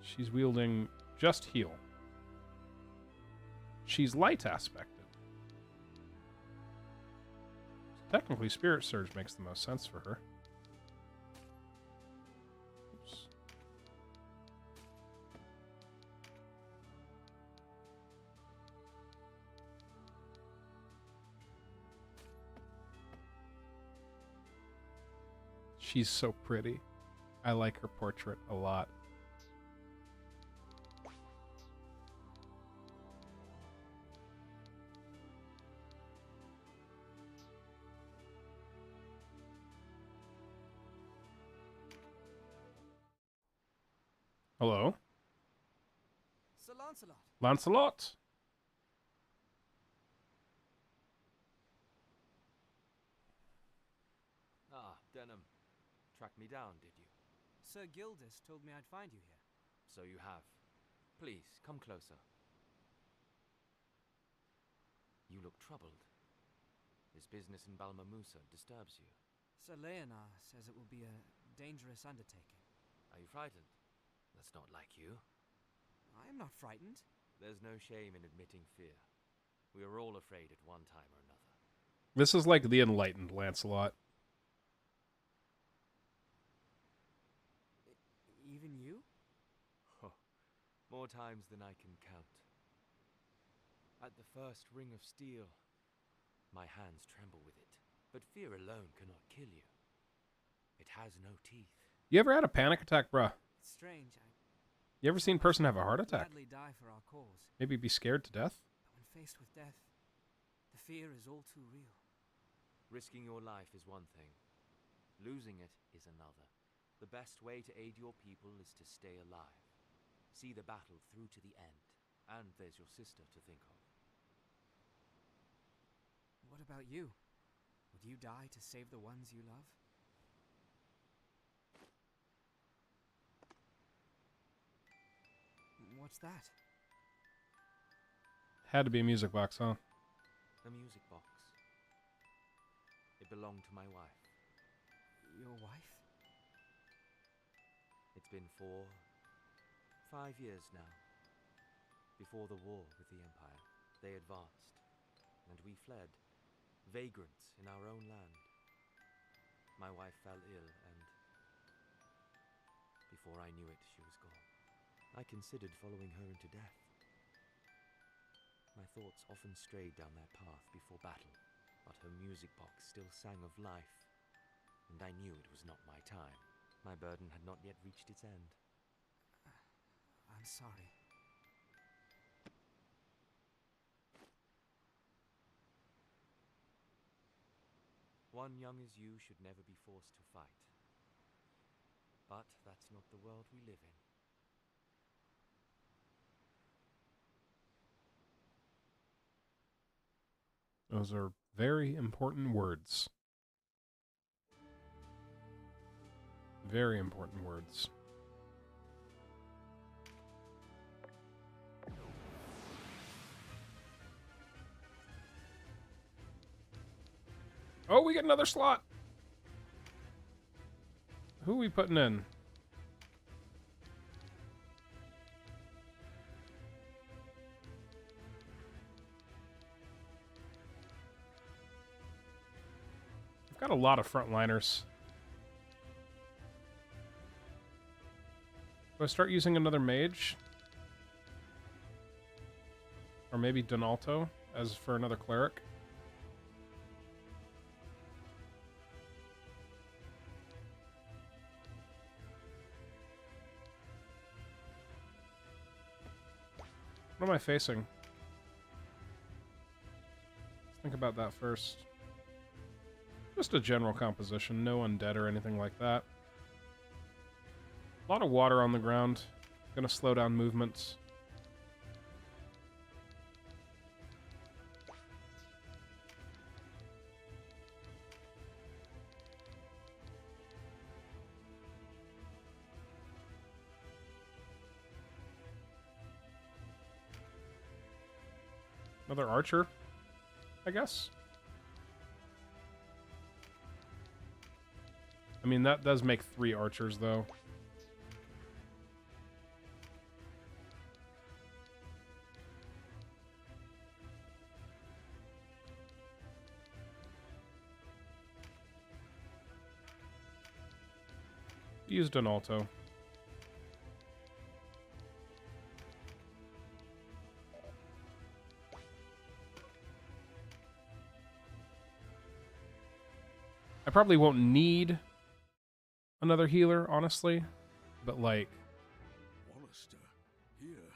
She's wielding just heal. She's light aspected. Technically, Spirit Surge makes the most sense for her. Oops. She's so pretty. I like her portrait a lot. Hello? Sir Lancelot. Lancelot? Ah, Denham. Tracked me down, did you? Sir Gildas told me I'd find you here. So you have. Please, come closer. You look troubled. This business in Balmamusa disturbs you. Sir Leonar says it will be a dangerous undertaking. Are you frightened? That's not like you. I am not frightened. There's no shame in admitting fear. We are all afraid at one time or another. This is like the enlightened Lancelot. Even you? Oh, more times than I can count. At the first ring of steel, my hands tremble with it. But fear alone cannot kill you. It has no teeth. You ever had a panic attack, bruh? It's strange. You ever seen a person have a heart attack? Gladly die for our cause. Maybe be scared to death? But when faced with death, the fear is all too real. Risking your life is one thing. Losing it is another. The best way to aid your people is to stay alive. See the battle through to the end. And there's your sister to think of. What about you? Would you die to save the ones you love? What's that? Had to be a music box, huh? A music box. It belonged to my wife. Your wife? been 5 years now. Before the war with the Empire, they advanced, and we fled, vagrants in our own land. My wife fell ill, and before I knew it, she was gone. I considered following her into death. My thoughts often strayed down that path before battle, but her music box still sang of life, and I knew it was not my time. My burden had not yet reached its end. I'm sorry. One young as you should never be forced to fight. But that's not the world we live in. Those are very important words. Very important words. Oh, we get another slot. Who are we putting in? We've got a lot of frontliners. Do I start using another mage? Or maybe Donalto as for another cleric? What am I facing? Let's think about that first. Just a general composition, no undead or anything like that. A lot of water on the ground. Gonna slow down movements. Another archer, I guess. I mean, that does make 3 archers, though. Used an alto. I probably won't need another healer, honestly, but like... Wallister, here,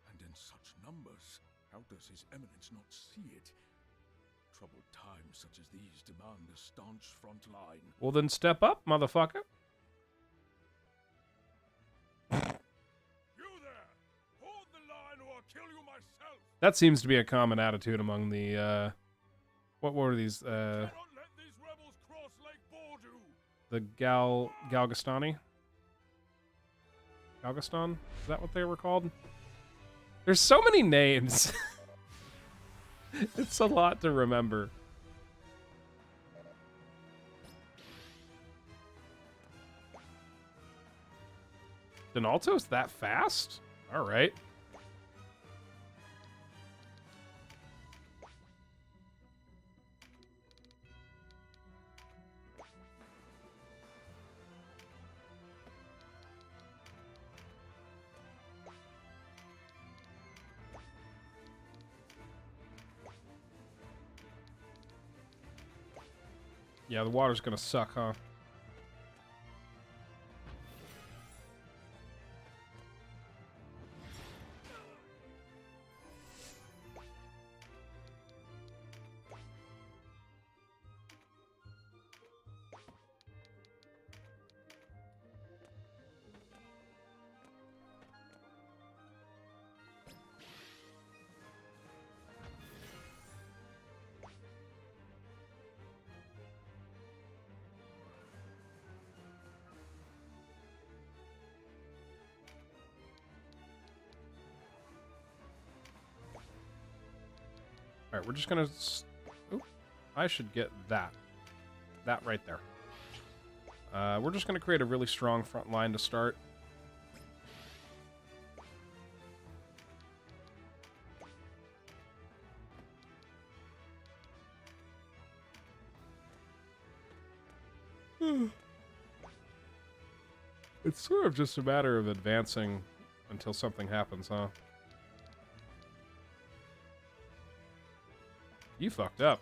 and in such numbers. How does His Eminence not see it? Troubled times such as these demand a staunch front line. Well then step up, motherfucker. You there! Hold the line or I'll kill you myself! That seems to be a common attitude among the, what were these, the Galgastani? Galgastan? Is that what they were called? There's so many names. It's a lot to remember. Donalto's that fast? All right. Yeah, the water's gonna suck, huh? All right, we're just gonna... Oop, I should get that. That right there. We're just gonna create a really strong front line to start. It's sort of just a matter of advancing until something happens, huh? You fucked up.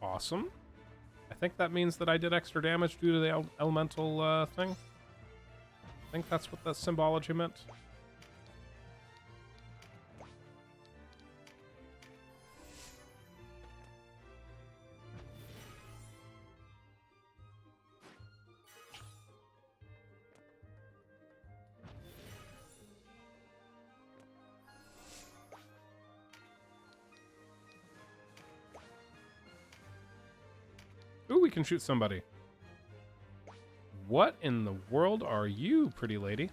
Awesome. I think that means that I did extra damage due to the elemental thing. I think that's what that symbology meant. Ooh, we can shoot somebody. What in the world are you, pretty lady?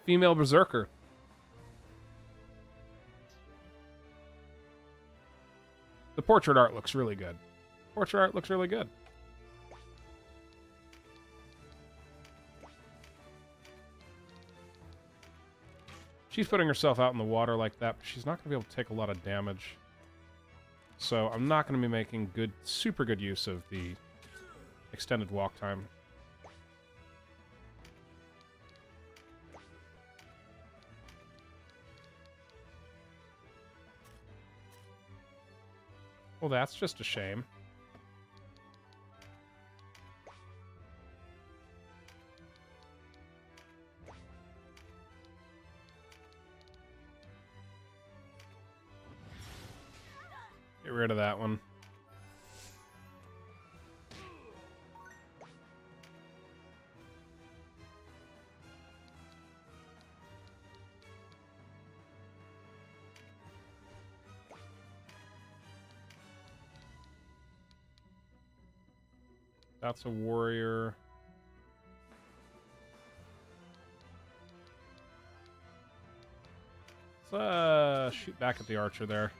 Female berserker. The portrait art looks really good. Portrait art looks really good. She's putting herself out in the water like that, but she's not going to be able to take a lot of damage. So I'm not going to be making super good use of the extended walk time. Well, that's just a shame. Get rid of that one. That's a warrior. Let's shoot back at the archer there.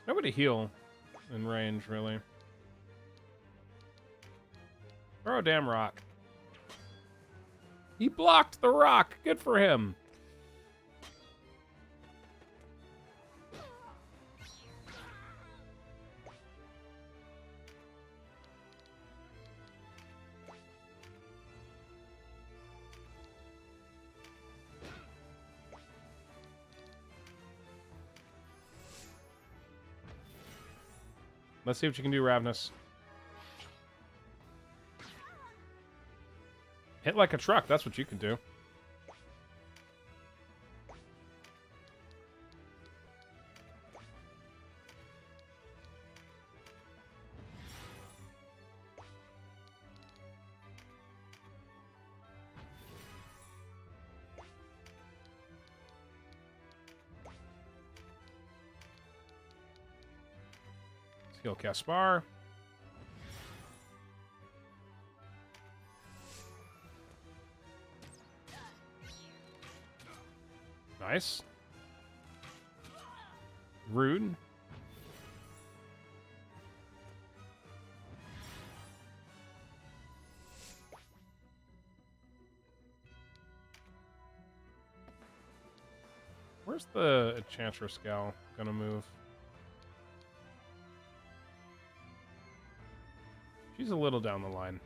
Nobody heal in range, really. Throw a damn rock. He blocked the rock. Good for him. Let's see what you can do, Ravnus. Hit like a truck, that's what you can do. Heal Caspar. Nice. Rude. Where's the Enchantress gal gonna move? She's a little down the line.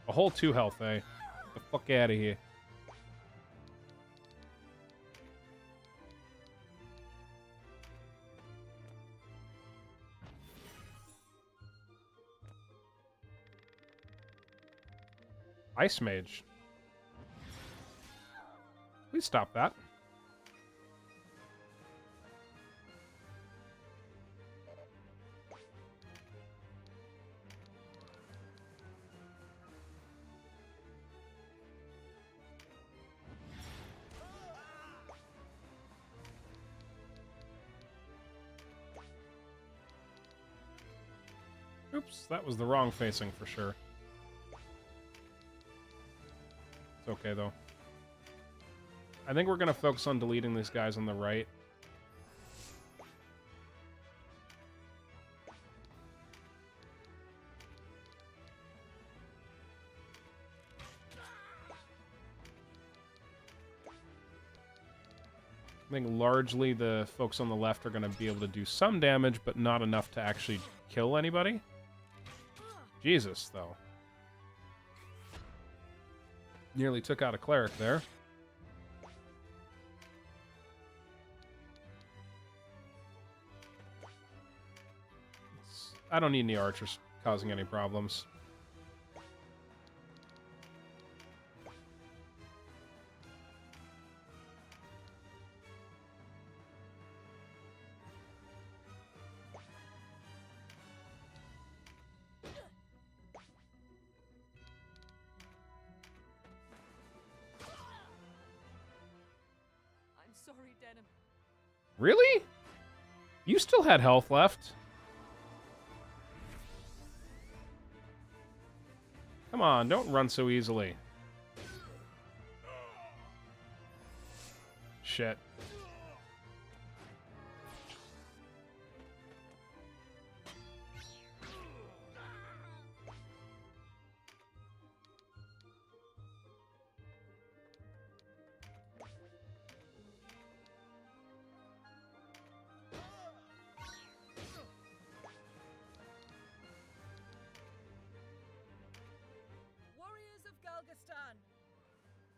A whole 2 health, eh? Get the fuck out of here. Ice Mage. Please stop that. Oops, that was the wrong facing for sure. It's okay, though. I think we're going to focus on deleting these guys on the right. I think largely the folks on the left are going to be able to do some damage, but not enough to actually kill anybody. Jesus, though. Nearly took out a cleric there. I don't need any archers causing any problems. Sorry, Denim. Really? You still had health left. Come on, don't run so easily. Shit.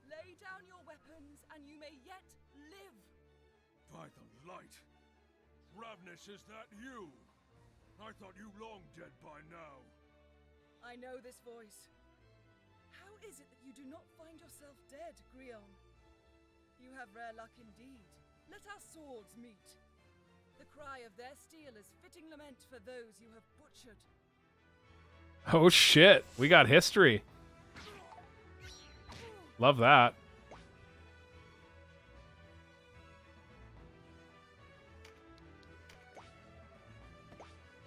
Lay down your weapons, and you may yet live. By the light! Ravnus, is that you? I thought you long dead by now. I know this voice. How is it that you do not find yourself dead, Grion? You have rare luck indeed. Let our swords meet. The cry of their steel is fitting lament for those you have butchered. Oh shit, we got history. Love that.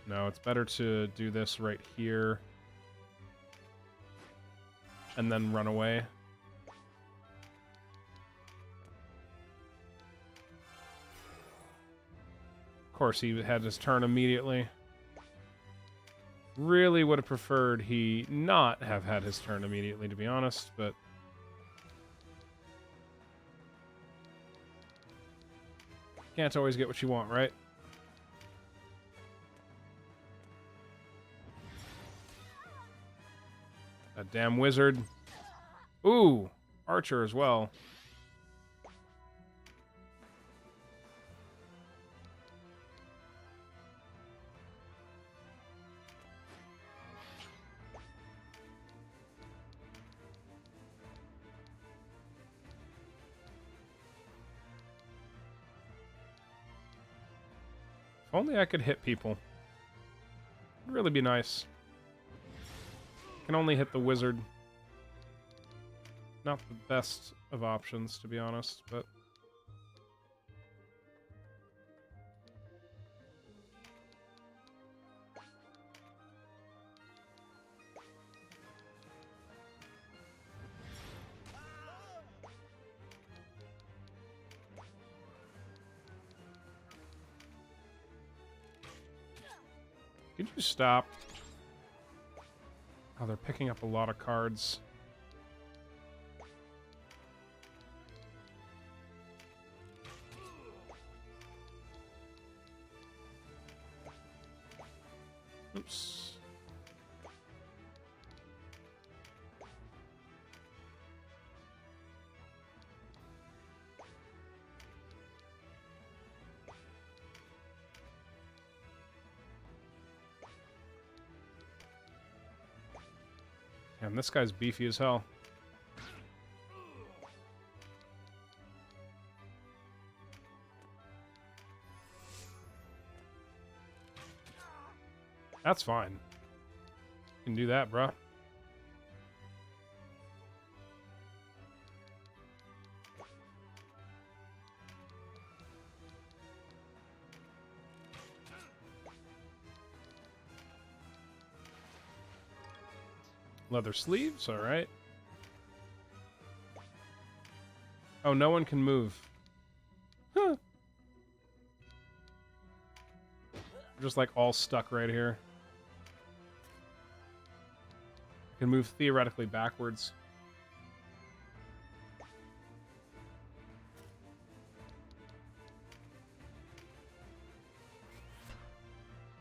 No, it's better to do this right here. And then run away. Of course, he had his turn immediately. Really would have preferred he not have had his turn immediately, to be honest, but... Can't always get what you want, right? A damn wizard. Ooh, archer as well. If only I could hit people. It'd really be nice. Can only hit the wizard. Not the best of options, to be honest, but... Could you stop? Oh, they're picking up a lot of cards. Oops. And this guy's beefy as hell. That's fine. You can do that, bruh. Leather sleeves, alright. Oh, no one can move. Huh. We're just like all stuck right here. Can move theoretically backwards.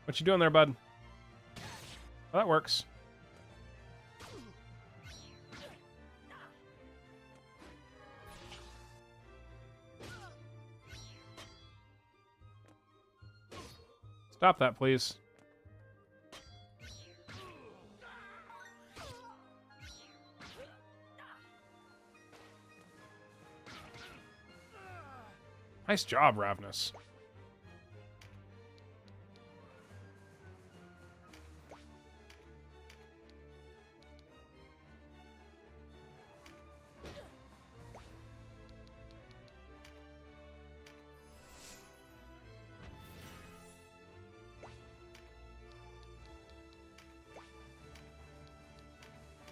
What you doing there, bud? Oh, that works. Stop that, please. Nice job, Ravnus.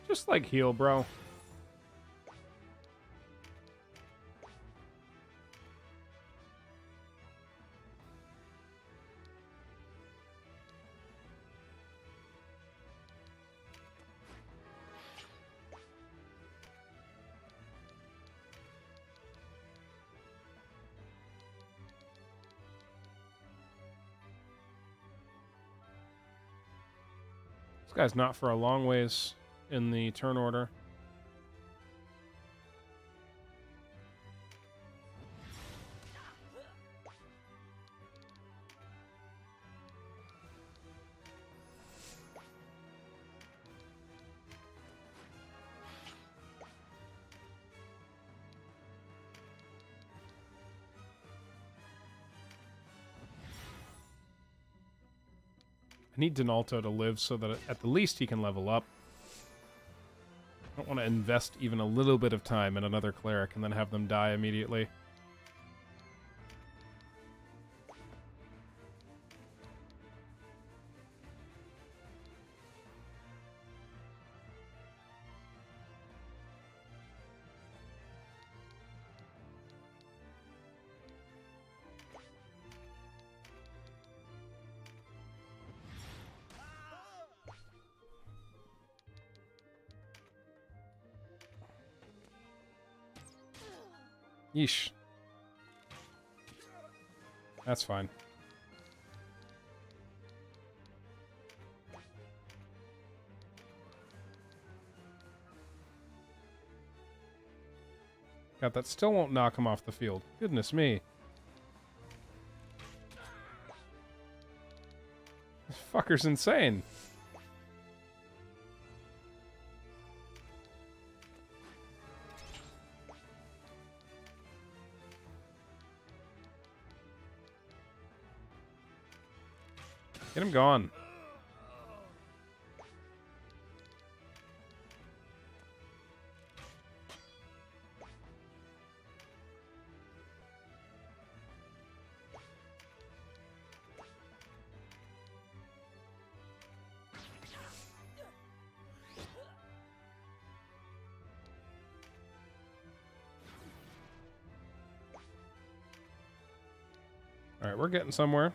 Just like heal, bro. This guy's not for a long ways in the turn order. I need Donalto to live so that at the least he can level up. I don't want to invest even a little bit of time in another cleric and then have them die immediately. Yeesh. That's fine. God, that still won't knock him off the field. Goodness me. This fucker's insane. Get him gone. All right, we're getting somewhere.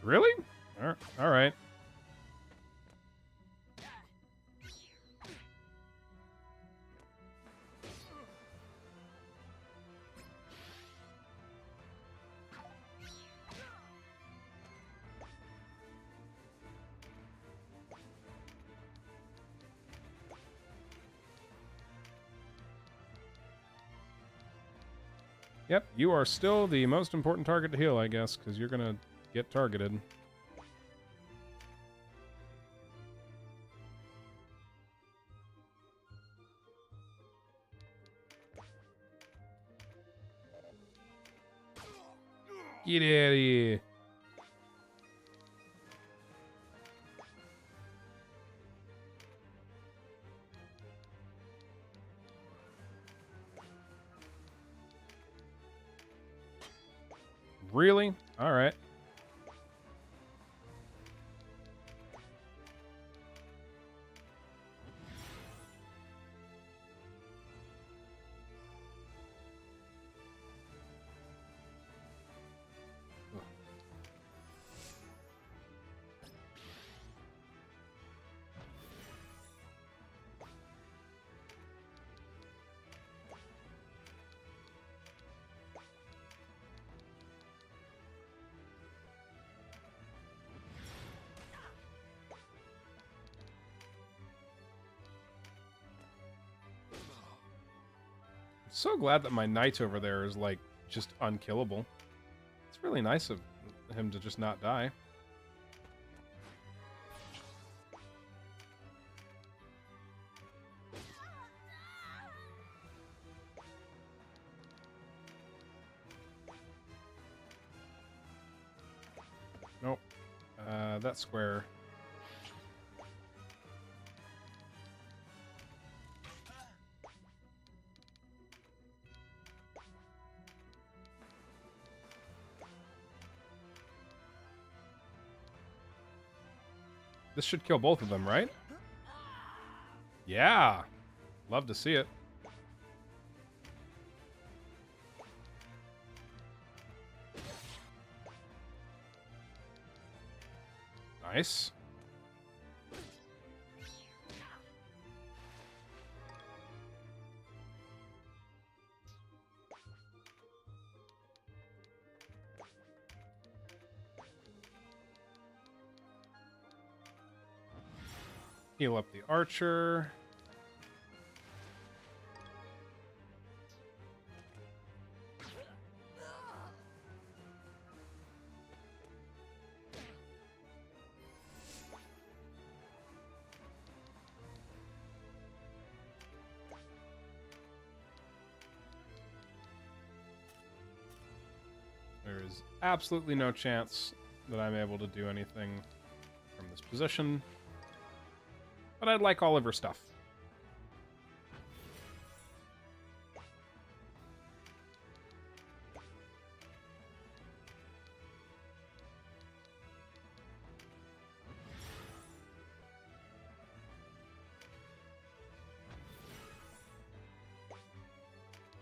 Really? All right. Yep, you are still the most important target to heal, I guess, because you're gonna get targeted. Get out of here. Really? All right. So glad that my knight over there is, like, just unkillable. It's really nice of him to just not die. Nope. That square. This should kill both of them, right? Yeah. Love to see it. Nice. Heal up the archer. There is absolutely no chance that I'm able to do anything from this position. But I'd like all of her stuff.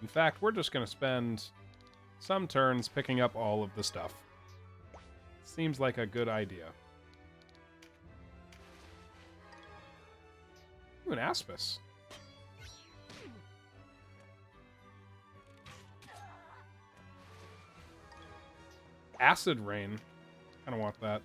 In fact, we're just going to spend some turns picking up all of the stuff. Seems like a good idea. Ooh, an Aspis. Acid Rain. Kind of want that.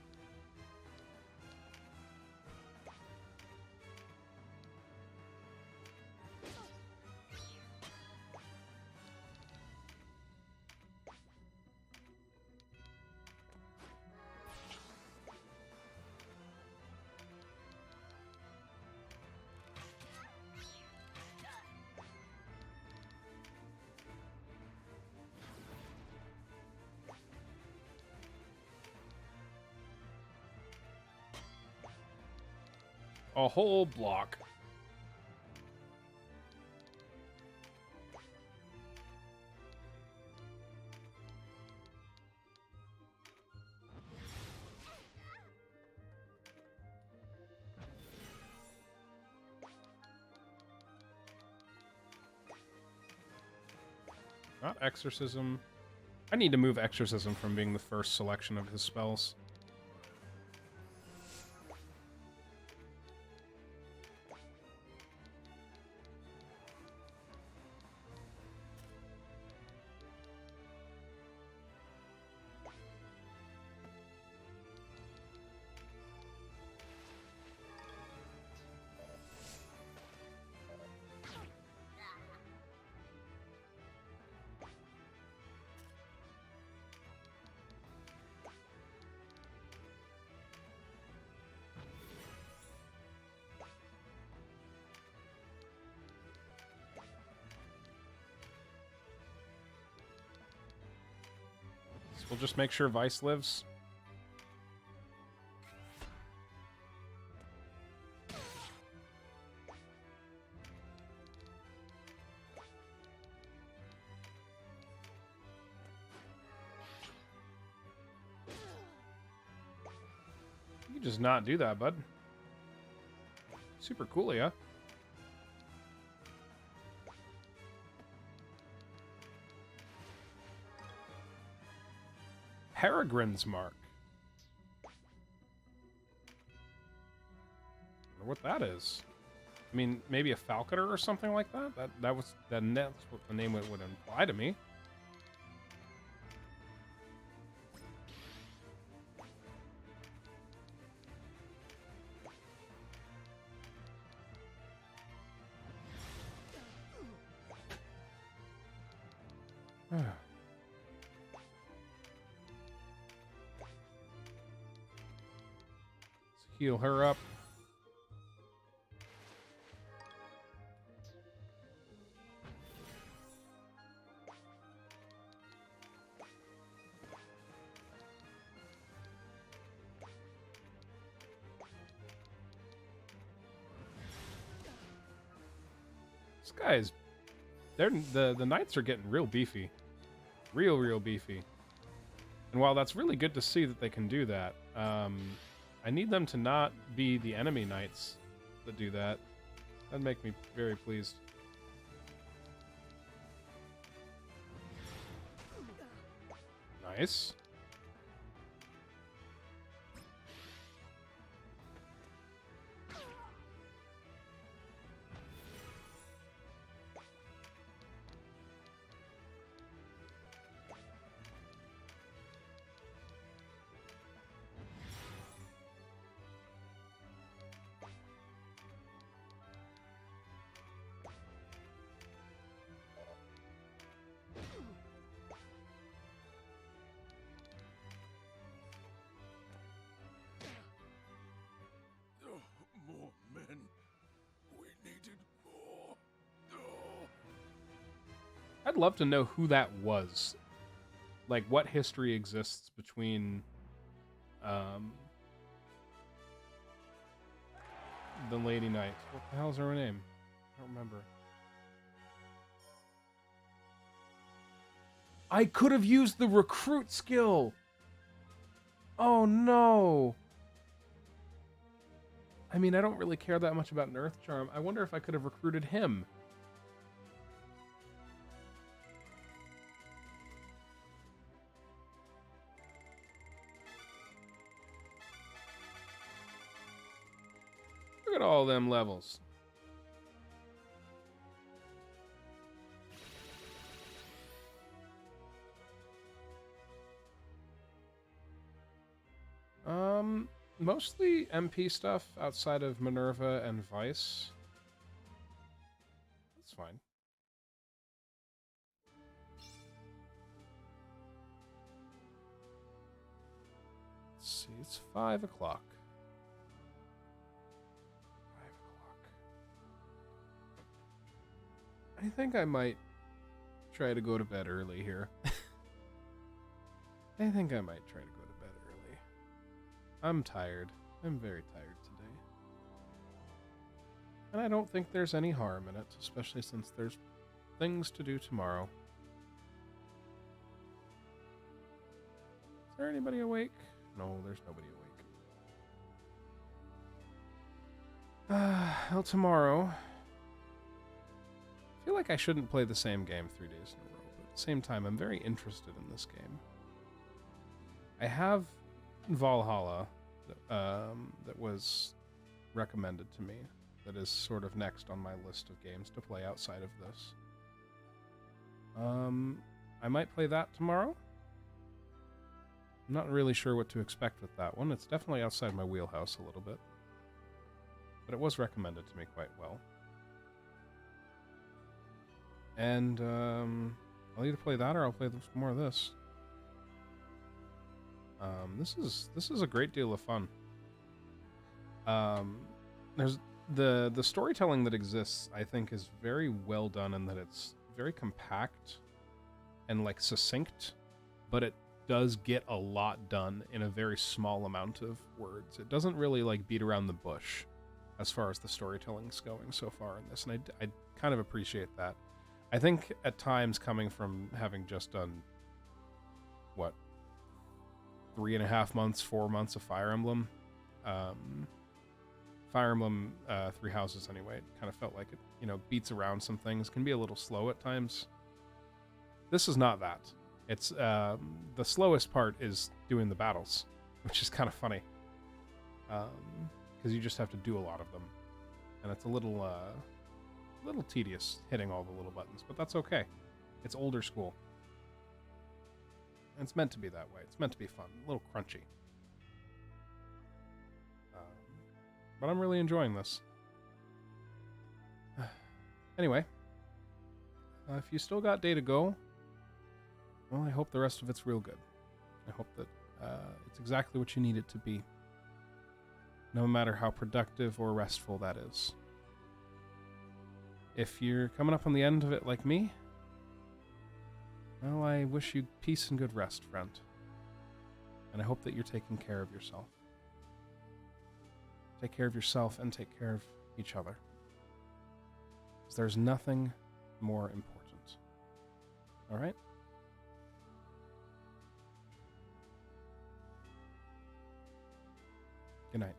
A whole block. Not Exorcism. I need to move Exorcism from being the first selection of his spells. we'll just make sure Vice lives. You just not do that, bud. Super cool, yeah. Peregrine's Mark. I wonder what that is. I mean, maybe a falconer or something like that. That's what the name would imply to me. Let's heal her up. This guy's... The knights are getting real beefy. Real beefy. And while that's really good to see that they can do that, I need them to not be the enemy knights that do that. That'd make me very pleased. Nice. More men. We needed more. Oh. I'd love to know who that was. Like, what history exists between the Lady Knight. What the hell's her name? I don't remember. I could have used the recruit skill. Oh no. I mean, I don't really care that much about an Earth Charm. I wonder if I could have recruited him. Look at all them levels. Mostly MP stuff outside of Minerva and Vice. That's fine. Let's see, it's 5 o'clock. 5 o'clock. I think I might try to go to bed early here. I think I might try to go to bed early. I'm tired. I'm very tired today. And I don't think there's any harm in it, especially since there's things to do tomorrow. Is there anybody awake? No, there's nobody awake. Well, tomorrow... I feel like I shouldn't play the same game 3 days in a row, but at the same time, I'm very interested in this game. I have Valhalla that was recommended to me, that is sort of next on my list of games to play outside of this. I might play that tomorrow. I'm not really sure what to expect with that one. It's definitely outside my wheelhouse a little bit. But it was recommended to me quite well. And I'll either play that or I'll play some more of this. This is a great deal of fun. There's the storytelling that exists, I think, is very well done in that it's very compact and like succinct, but it does get a lot done in a very small amount of words. It doesn't really like beat around the bush as far as the storytelling's going so far in this, and I kind of appreciate that. I think at times, coming from having just done, what, 3.5 months, 4 months of Fire Emblem, Fire Emblem Three Houses anyway, it kind of felt like it, you know, beats around some things, can be a little slow at times. This is not that. It's the slowest part is doing the battles, which is kind of funny, because you just have to do a lot of them, and it's a little tedious hitting all the little buttons, but that's okay. It's older school, and it's meant to be that way. It's meant to be fun, a little crunchy. But I'm really enjoying this. Anyway, if you still got day to go, well, I hope the rest of it's real good. I hope that it's exactly what you need it to be, no matter how productive or restful that is. If you're coming up on the end of it like me, well, I wish you peace and good rest, friend. And I hope that you're taking care of yourself. Take care of yourself and take care of each other. Because there's nothing more important. All right? Good night.